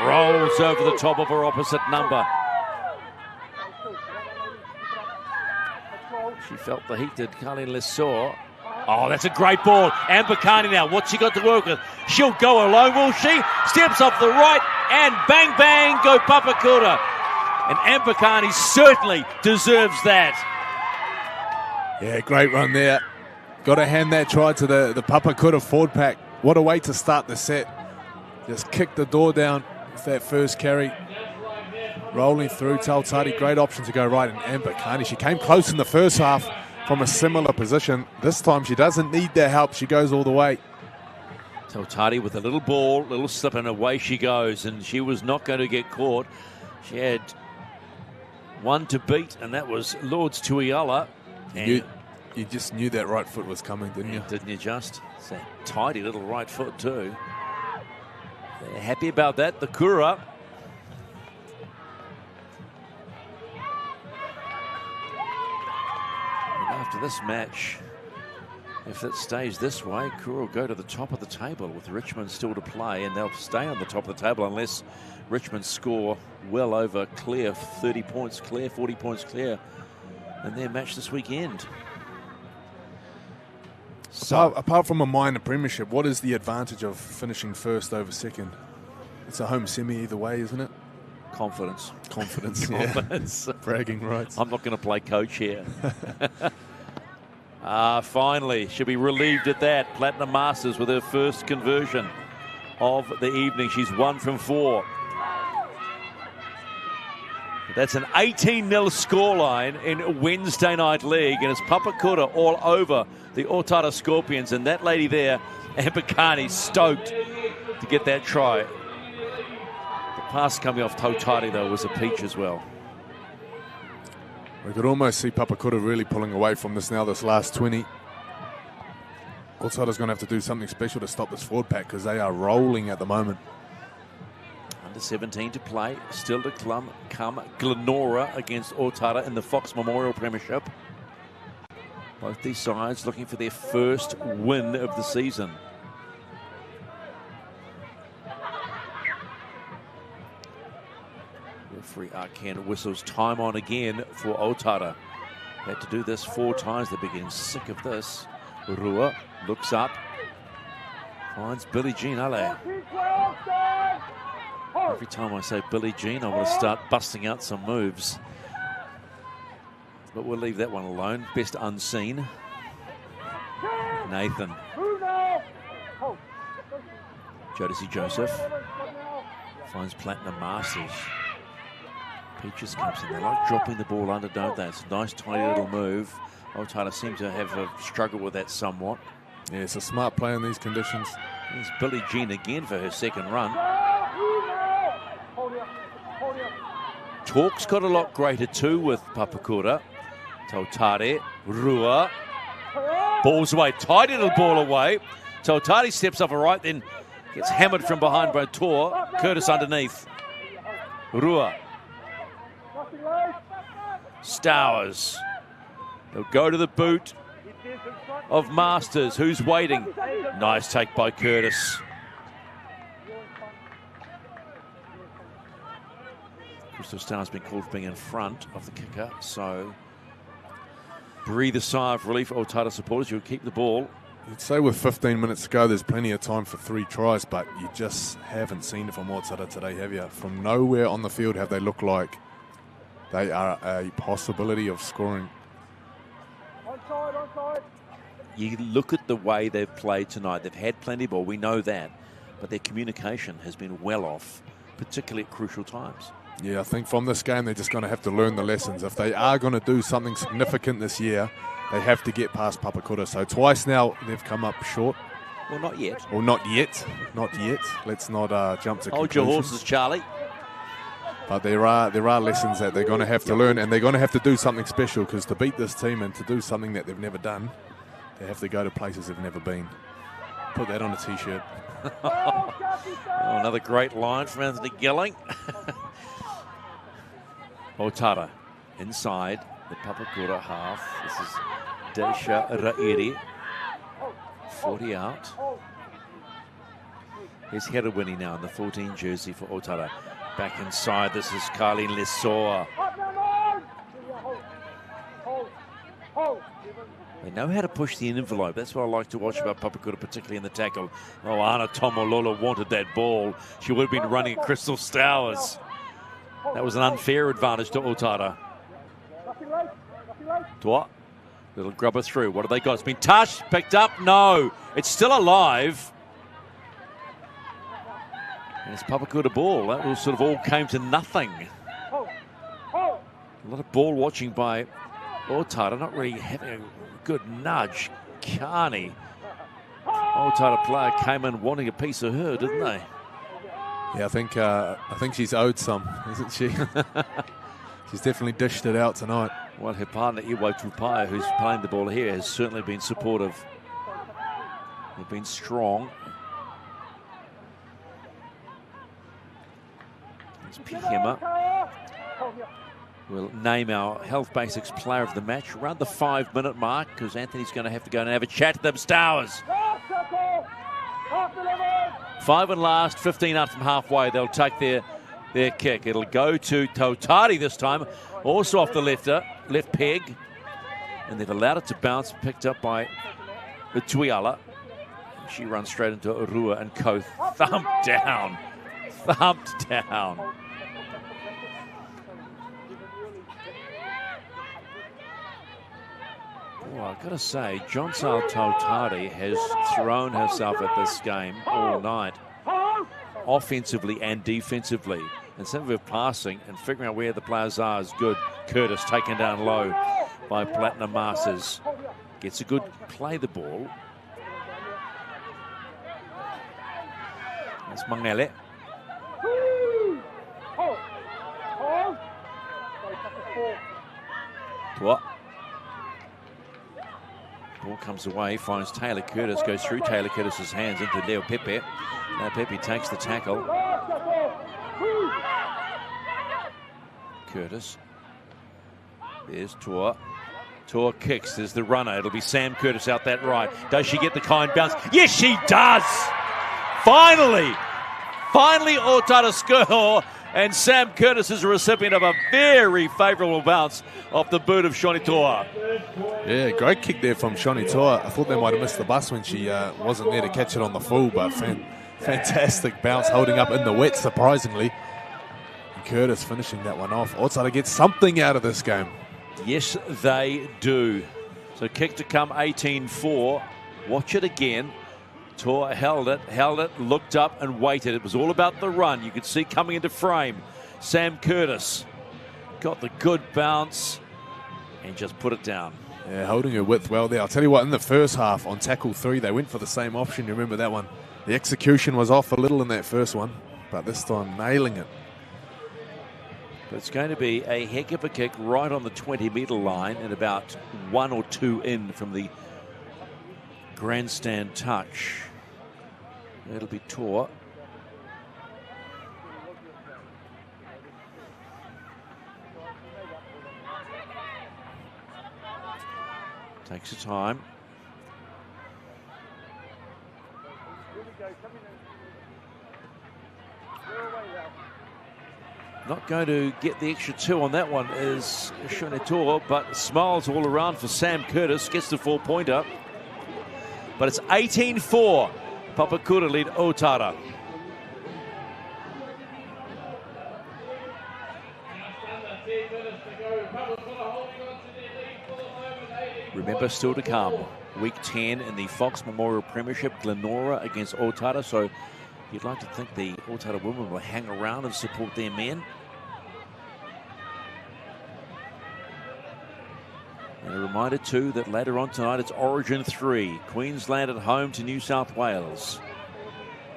Rolls over the top of her opposite number. She felt the heat, did Carlene Lesor. Oh, that's a great ball. Amber Carney now, what's she got to work with? She'll go alone, will she? Steps off the right, and bang, bang, go Papakura. And Amber Carney certainly deserves that. Yeah, great run there. Got to hand that try to the Papakura forward pack. What a way to start the set. Just kick the door down with that first carry. Rolling through Tautari, great option to go right. And Amber Carney, she came close in the first half from a similar position. This time she doesn't need their help. She goes all the way. Tautari with a little ball, little slip, and away she goes. And she was not going to get caught. She had one to beat, and that was Lords Tuiala. You just knew that right foot was coming, didn't you? Didn't you just? It's a tidy little right foot too. They're happy about that. The Kura. And after this match, if it stays this way, Kura will go to the top of the table with Richmond still to play, and they'll stay on the top of the table unless Richmond score well over clear, 30 points clear, 40 points clear in their match this weekend. So, apart from a minor premiership, what is the advantage of finishing first over second? It's a home semi either way, isn't it? confidence. Confidence. Confidence. Bragging rights. I'm not going to play coach here. Finally, she'll be relieved at that. Platinum Masters with her first conversion of the evening. She's 1 from 4. That's an 18-0 scoreline in Wednesday Night League, and it's Papakura all over the Otara Scorpions, and that lady there, Mbakani, stoked to get that try. The pass coming off Tautari, though, was a peach as well. We could almost see Papakura really pulling away from this now, this last 20. Otara's going to have to do something special to stop this forward pack because they are rolling at the moment. Under 17 to play, still to come Glenora against Otara in the Fox Memorial Premiership. Both these sides looking for their first win of the season. Referee Arkan whistles time on again for Otara. Had to do this 4 times. They're getting sick of this. Rua looks up, finds Billie Jean Ale. Every time I say Billie Jean, I want to start busting out some moves. But we'll leave that one alone. Best unseen. Nathan. Jodeci Joseph finds Platinum Masters. Peaches comes in. They like dropping the ball under, don't they? It's a nice, tiny little move. Otara seems to have struggled with that somewhat. Yeah, it's a smart play in these conditions. There's Billie Jean again for her second run. Talk's got a lot greater too with Papakura. Tautari, Rua. Ball's away. Tidy little ball away. Tautari steps up right, then gets hammered from behind by Tor. Curtis underneath. Rua. Stowers. They'll go to the boot of Masters. Who's waiting? Nice take by Curtis. Crystal Star's been called for being in front of the kicker, so breathe a sigh of relief. Otara supporters, you'll keep the ball. You'd say with 15 minutes to go, there's plenty of time for 3 tries, but you just haven't seen it from Otara today, have you? From nowhere on the field have they looked like they are a possibility of scoring. You look at the way they've played tonight. They've had plenty of ball, we know that, but their communication has been well off, particularly at crucial times. Yeah, I think from this game, they're just going to have to learn the lessons. If they are going to do something significant this year, they have to get past Papakura. So twice now, they've come up short. Well, not yet. Well, not yet. Not yet. Let's not jump to conclusions. Hold your horses, Charlie. But there are lessons that they're going to have to learn, and they're going to have to do something special, because to beat this team and to do something that they've never done, they have to go to places they've never been. Put that on a T-shirt. Another great line from Anthony Gilling. Otara inside the Papakura half. This is Desha Ra'iri. 40 out. Here's Herewini now in the 14 jersey for Otara. Back inside, this is Carlene Lesoa. They know how to push the envelope. That's what I like to watch about Papakura, particularly in the tackle. Oh, Anna Tomolola wanted that ball. She would have been running at Crystal Stowers. That was an unfair advantage to Otara. What? Little grubber through. What have they got? It's been touched, picked up. No, it's still alive. And it's Papakura ball. That was sort of all came to nothing. A lot of ball watching by Otara, not really having a good nudge. Carney. Otara player came in wanting a piece of her, didn't they? Yeah, I think she's owed some, isn't she? She's definitely dished it out tonight. Well, her partner, Iwo Tupaia, who's playing the ball here, has certainly been supportive. They've been strong. It's Pihema. We'll name our Health Basics player of the match around the 5-minute mark, because Anthony's going to have to go and have a chat to them. Stowers. 5 and last, 15 out from halfway. They'll take their kick. It'll go to Tautari this time, also off the left peg. And they've allowed it to bounce, picked up by Tuiala. She runs straight into Urua and Ko. Thumped down. Thumped down. Oh, I've got to say, Jonsal Tautari has thrown herself at this game all night, offensively and defensively. And some of her passing and figuring out where the players are is good. Curtis taken down low by Platinum Masters. Gets a good play the ball. That's Mangele. What? Ball comes away, finds Taylor Curtis, goes through Taylor Curtis's hands into Leo Pepe. Now Pepe takes the tackle. Curtis. There's Tor. Tor kicks. There's the runner. It'll be Sam Curtis out that right. Does she get the kind bounce? Yes, she does! Finally! Finally, Otara score. And Sam Curtis is a recipient of a very favourable bounce off the boot of Shoni Toa. Yeah, great kick there from Shoni Toa. I thought they might have missed the bus when she wasn't there to catch it on the full, but fantastic bounce holding up in the wet, surprisingly. And Curtis finishing that one off. Otara gets something out of this game. Yes, they do. So kick to come, 18-4. Watch it again. Tor held it, looked up and waited. It was all about the run. You could see coming into frame. Sam Curtis got the good bounce and just put it down. Yeah, holding her width well there. I'll tell you what, in the first half on tackle 3, they went for the same option. You remember that one? The execution was off a little in that first one, but this time nailing it. But it's going to be a heck of a kick right on the 20-metre line and about 1 or 2 in from the grandstand touch. It'll be Tor. Takes the time. Not going to get the extra 2 on that one is Shoni Tor, but smiles all around for Sam Curtis. Gets the 4-pointer. But it's 18-4. Papakura lead Otara. Remember, still to come, week 10 in the Fox Memorial Premiership, Glenora against Otara. So you'd like to think the Otara women will hang around and support their men. And a reminder too that later on tonight it's Origin 3, Queensland at home to New South Wales.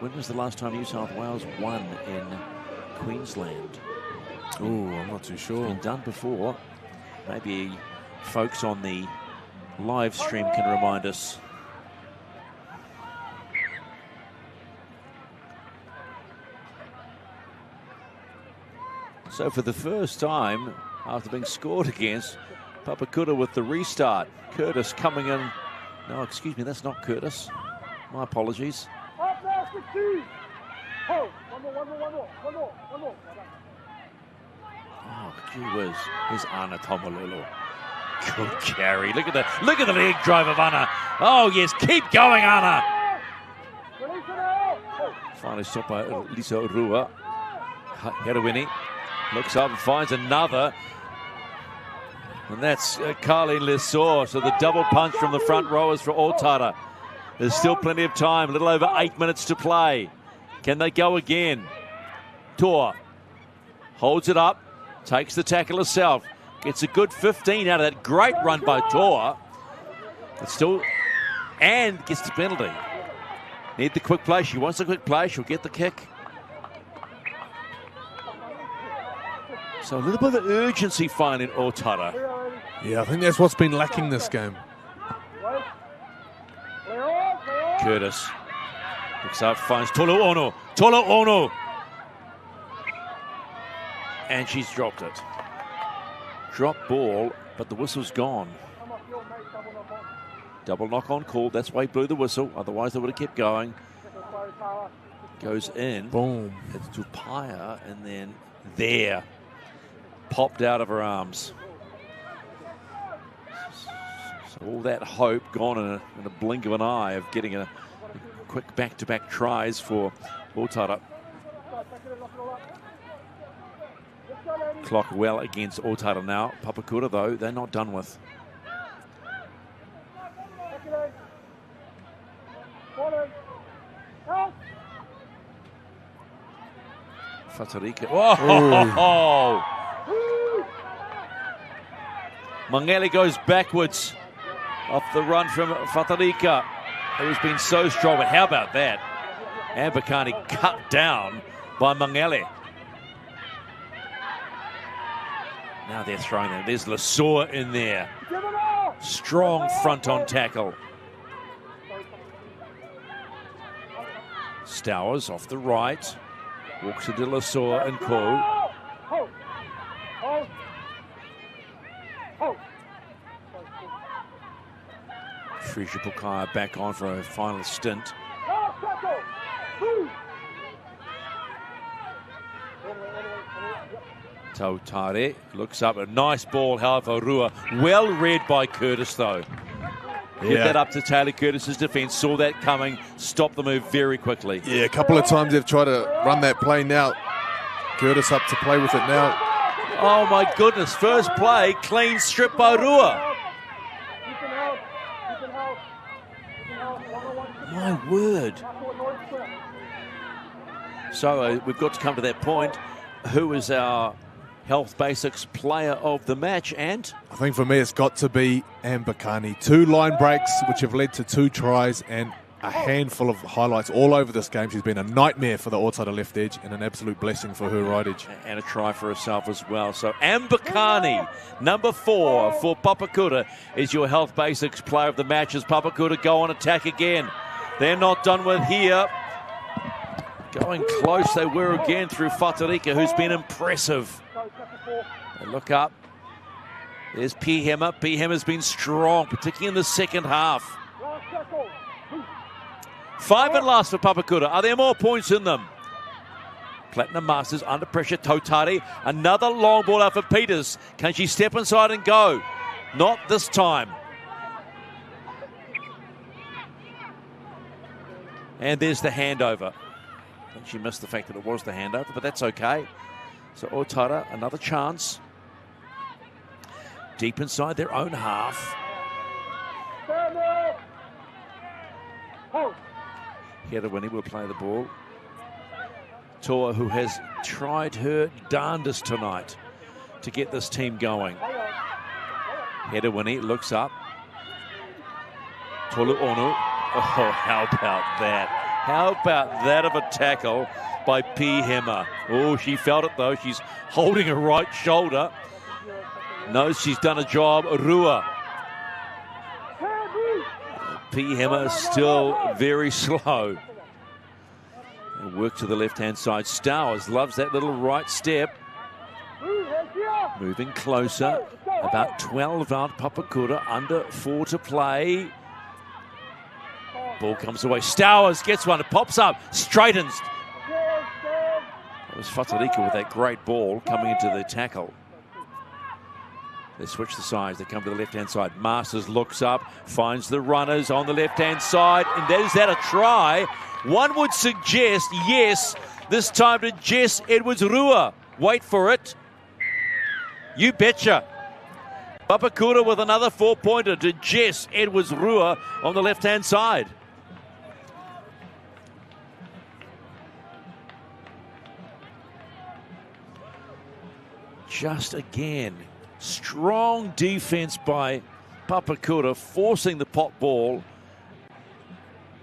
When was the last time New South Wales won in Queensland? Oh, I'm not too sure. It's been done before. Maybe folks on the live stream can remind us. So for the first time after being scored against, Papakura with the restart. Curtis coming in. No, excuse me, that's not Curtis. My apologies. Oh, gee whiz. Here's Anna Tomalolo. Good carry. Look at the leg drive of Anna. Oh, yes, keep going, Anna. Finally stopped by Lisa Urua. Herawini looks up and finds another. And that's Carleen Lesor. So the double punch from the front rowers for Otara. There's still plenty of time. A little over 8 minutes to play. Can they go again? Tor holds it up. Takes the tackle herself. Gets a good 15 out of that. Great run by Tor. But still, and gets the penalty. Need the quick play. She wants the quick play. She'll get the kick. So a little bit of urgency finally in Otara. Yeah, I think that's what's been lacking this game. Curtis looks up, finds Tolo Ono. Tolo Ono. And she's dropped it. Drop ball, but the whistle's gone. Double knock-on call. That's why he blew the whistle. Otherwise, they would have kept going. Goes in. Boom. It's Tupaya, and then there. Popped out of her arms. So all that hope gone in a blink of an eye of getting a quick back-to-back tries for Otara. Clock well against Otara now. Papakura, though, they're not done with. Fatarika. Oh! Mangele goes backwards off the run from Fatarika, who's been so strong. But how about that? Ambakani cut down by Mangele. Now they're throwing them. There's Lasor in there. Strong front on tackle. Stowers off the right. Walks into Lasor and Ko. Frisha Pukaya back on for a final stint. Tautare looks up. A nice ball, however, Rua. Well read by Curtis, though. Get that up to Taylor Curtis's defence. Saw that coming. Stopped the move very quickly. Yeah, a couple of times they've tried to run that play now. Curtis up to play with it now. Oh, my goodness. First play, clean strip by Rua. My word. So we've got to come to that point. Who is our Health Basics player of the match? And I think for me it's got to be Ambakani. 2 line breaks which have led to 2 tries and a handful of highlights all over this game. She's been a nightmare for the Otara left edge and an absolute blessing for her right edge. And a try for herself as well. So Ambakani, number 4 for Papakura, is your Health Basics player of the match as Papakura go on attack again. They're not done with here. Going close they were again through Fatarika, who's been impressive. They look up. There's Pihema. Pihema's been strong, particularly in the second half. 5 and last for Papakura. Are there more points in them? Platinum Masters under pressure. Totari. Another long ball out for Peters. Can she step inside and go? Not this time. And there's the handover. I think she missed the fact that it was the handover, but that's okay. So Otara, another chance. Deep inside their own half. Hedawini will play the ball. Toa, who has tried her darndest tonight to get this team going. Hedawini looks up. Tolu Onu. Oh, how about that? How about that of a tackle by Pihema? Oh, she felt it though. She's holding her right shoulder. Knows she's done a job. Rua. Pihema still very slow. And work to the left-hand side. Stowers loves that little right step. Moving closer. About 12 out. Papakura under 4 to play. Ball comes away. Stowers gets one. It pops up. Straightens. That was Fatarika with that great ball coming into the tackle. They switch the sides. They come to the left-hand side. Masters looks up, finds the runners on the left-hand side. And is that a try? One would suggest, yes, this time to Jess Edwards-Rua. Wait for it. You betcha. Papakura with another 4-pointer to Jess Edwards-Rua on the left-hand side. Just again, strong defense by Papakura, forcing the pot ball.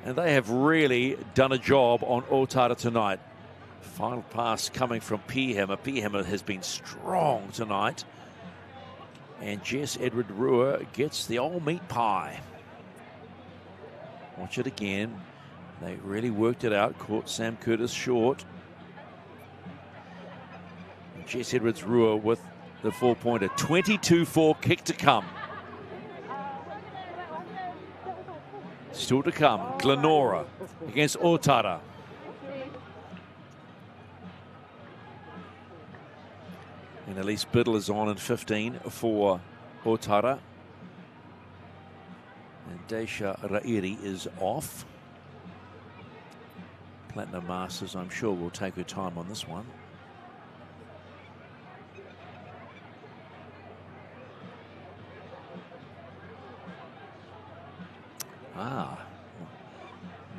And they have really done a job on Otara tonight. Final pass coming from Pihema. Pihema has been strong tonight. And Jess Edward-Rua gets the old meat pie. Watch it again. They really worked it out. Caught Sam Curtis short. And Jess Edwards-Rua with the 4-pointer. 22-4 kick to come. Still to come. Glenora against Otara. And Elise Biddle is on in 15 for Otara. And Desha Rairi is off. Platinum Masters, I'm sure, will take her time on this one.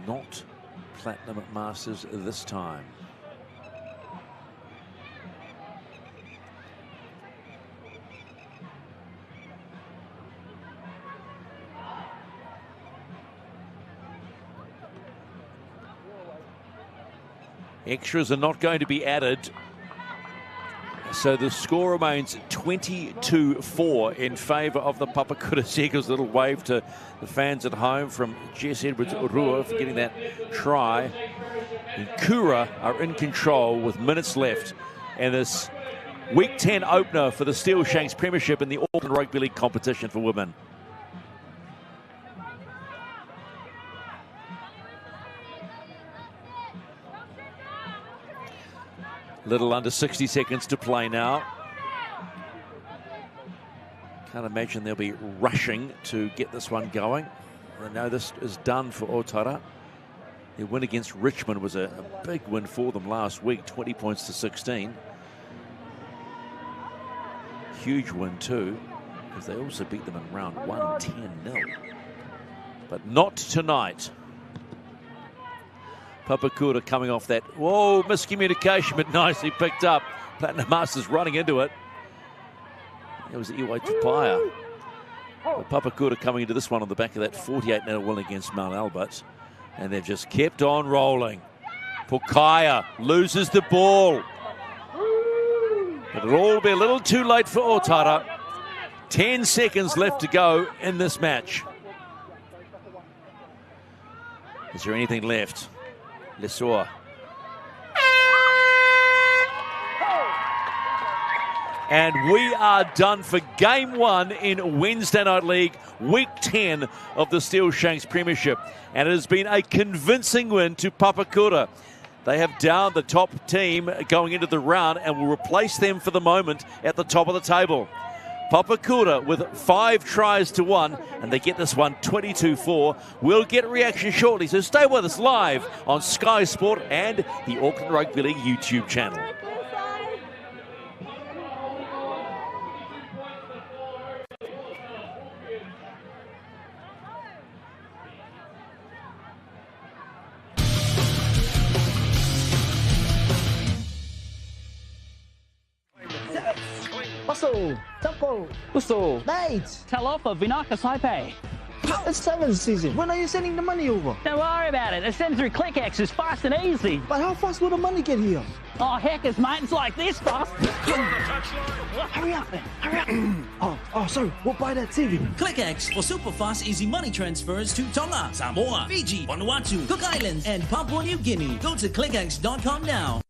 Not Platinum Masters this time. Extras are not going to be added. So the score remains 22-4 in favour of the Papakura Seagulls. Little wave to the fans at home from Jess Edwards-Urua for getting that try. And Kura are in control with minutes left. And this Week 10 opener for the Steele-Shanks Premiership in the Auckland Rugby League competition for women. Little under 60 seconds to play now. Can't imagine they'll be rushing to get this one going. I know this is done for Otara. Their win against Richmond was a big win for them last week, 20 points to 16. Huge win too, because they also beat them in round 1, 10-0. But not tonight. Papakura coming off that, whoa, miscommunication, but nicely picked up. Platinum Masters running into it. It was Iwai Tupaya. But Papakura coming into this one on the back of that 48-0 win against Mount Albert. And they've just kept on rolling. Pukaya loses the ball. But it'll all be a little too late for Otara. 10 seconds left to go in this match. Is there anything left? Lesoa. And we are done for Game 1 in Wednesday Night League, Week 10 of the Steele-Shanks Premiership. And it has been a convincing win to Papakura. They have downed the top team going into the round and will replace them for the moment at the top of the table. Papakura with 5 tries to 1, and they get this one 22-4. We'll get reaction shortly, so stay with us live on Sky Sport and the Auckland Rugby League YouTube channel. Paso, Tapo, Uso, Mate, Talofa, Vinaka Saipai. It's 7th season. When are you sending the money over? Don't worry about it. It's sent through ClickX. It's fast and easy. But how fast will the money get here? Oh, heckers, mate. It's like this fast. Hurry up, man. Hurry up. Oh, sorry. We'll buy that TV. ClickX for super fast, easy money transfers to Tonga, Samoa, Fiji, Vanuatu, Cook Islands, and Papua New Guinea. Go to clickx.com now.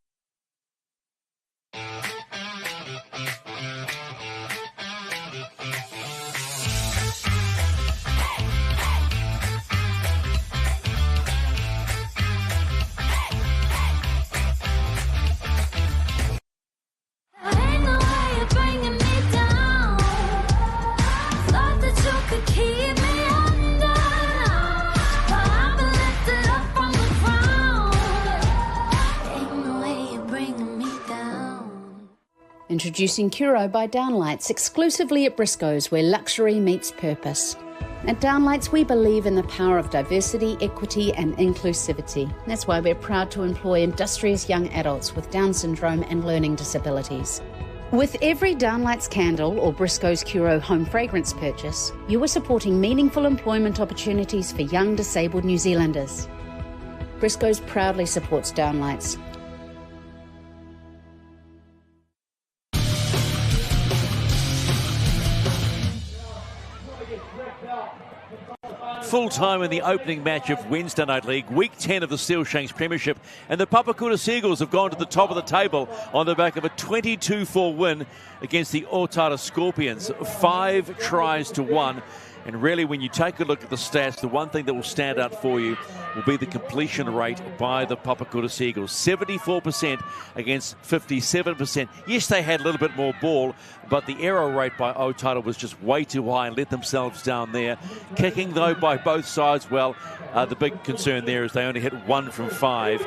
Introducing Curo by Downlights, exclusively at Briscoe's, where luxury meets purpose. At Downlights, we believe in the power of diversity, equity and inclusivity. That's why we're proud to employ industrious young adults with Down syndrome and learning disabilities. With every Downlights candle or Briscoe's Curo home fragrance purchase, you are supporting meaningful employment opportunities for young disabled New Zealanders. Briscoe's proudly supports Downlights. Full time in the opening match of Wednesday Night League, Week 10 of the Steele-Shanks Premiership, and the Papakura Seagulls have gone to the top of the table on the back of a 22-4 win against the Otara Scorpions. 5 tries to 1, And really, when you take a look at the stats, the one thing that will stand out for you will be the completion rate by the Papakura Seagulls. 74% against 57%. Yes, they had a little bit more ball, but the error rate by Otara was just way too high and let themselves down there. Kicking, though, by both sides, well, the big concern there is they only hit 1 from 5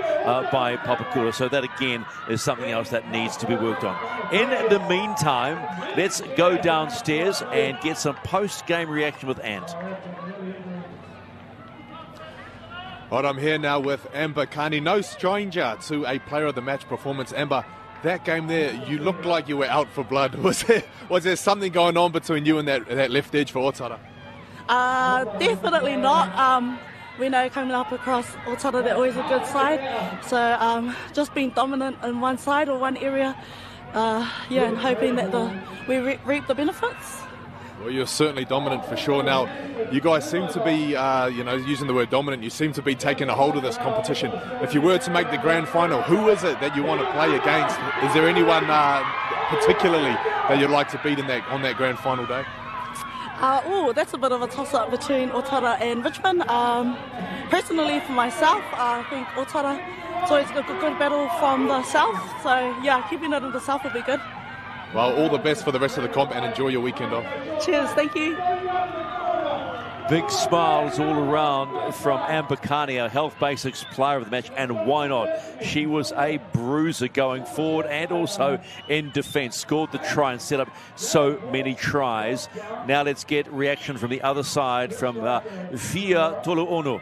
by Papakura. So that, again, is something else that needs to be worked on. In the meantime, let's go downstairs and get some post-game reaction with Ant. All right, I'm here now with Amber Carney, no stranger to a player of the match performance. Amber, that game there, you looked like you were out for blood. Was there something going on between you and that left edge for Otara? Definitely not. We know coming up across Otara, they're always a good side. So just being dominant in one side or one area, and hoping that we reap the benefits. Well, you're certainly dominant for sure. Now, you guys seem to be, using the word dominant, you seem to be taking a hold of this competition. If you were to make the grand final, who is it that you want to play against? Is there anyone particularly that you'd like to beat on that grand final day? That's a bit of a toss-up between Otara and Richmond. Personally, for myself, I think Otara is always a good battle from the south. So, keeping it in the south would be good. Well, all the best for the rest of the comp and enjoy your weekend off. Cheers, thank you. Big smiles all around from Amber Carney, our Health Basics player of the match, and why not? She was a bruiser going forward and also in defence. Scored the try and set up so many tries. Now let's get reaction from the other side from Fia Tolo'ono.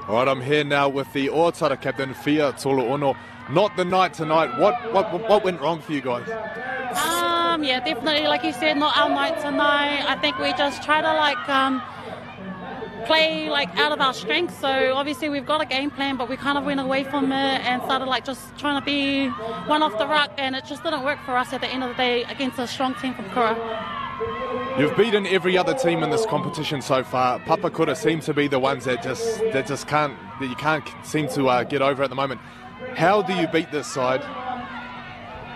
All right, I'm here now with the Otara captain, Fia Tolo'ono. Not the night tonight. What went wrong for you guys? Definitely, like you said, not our night tonight. I think we just try to play out of our strengths. So obviously we've got a game plan, but we kind of went away from it and started just trying to be one off the ruck, and it just didn't work for us at the end of the day against a strong team from Kura. You've beaten every other team in this competition so far. Papakura seem to be the ones that you can't seem to get over at the moment. How do you beat this side?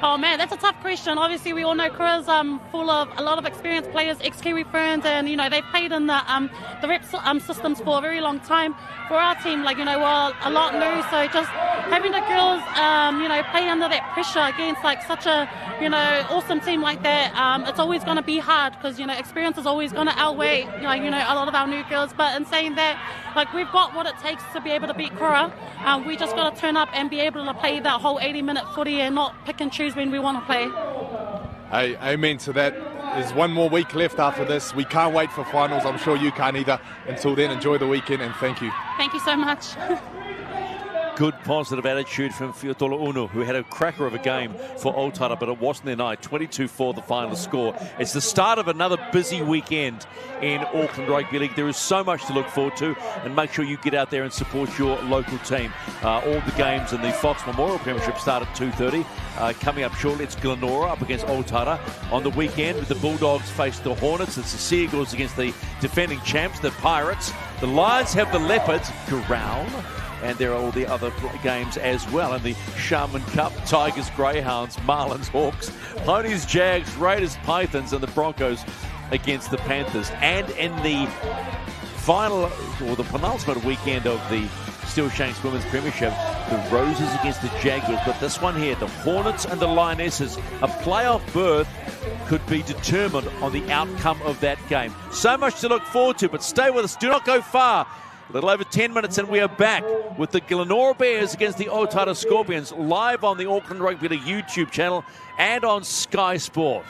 Oh man, that's a tough question. Obviously, we all know Kura's full of a lot of experienced players, ex-Kiwi friends, and they've played in the rep systems for a very long time. For our team, we're a lot new, so just having the girls, play under that pressure against such a awesome team like that, it's always going to be hard because experience is always going to outweigh a lot of our new girls. But in saying that, we've got what it takes to be able to beat Kura. We just got to turn up and be able to play that whole 80-minute footy and not pick and choose when we want to play. Hey, amen to that. There's one more week left after this. We can't wait for finals. I'm sure you can't either. Until then, enjoy the weekend and thank you. Thank you so much. Good positive attitude from Fiotolo-Uno, who had a cracker of a game for Otara, but it wasn't their night. 22-4 the final score. It's the start of another busy weekend in Auckland Rugby League. There is so much to look forward to, and make sure you get out there and support your local team. All the games in the Fox Memorial Premiership start at 2:30. Coming up shortly, it's Glenora up against Otara. On the weekend, the Bulldogs face the Hornets. It's the Seagulls against the defending champs, the Pirates. The Lions have the Leopards, Growl. And there are all the other games as well in the Shaman Cup. Tigers, Greyhounds, Marlins, Hawks, Ponies, Jags, Raiders, Pythons, and the Broncos against the Panthers. And in the final, or the penultimate weekend of the Steele-Shanks Women's Premiership, the Roses against the Jaguars. But this one here, the Hornets and the Lionesses, a playoff berth could be determined on the outcome of that game. So much to look forward to, but stay with us. Do not go far. A little over 10 minutes and we are back with the Glenora Bears against the Otara Scorpions, live on the Auckland Rugby League YouTube channel and on Sky Sport.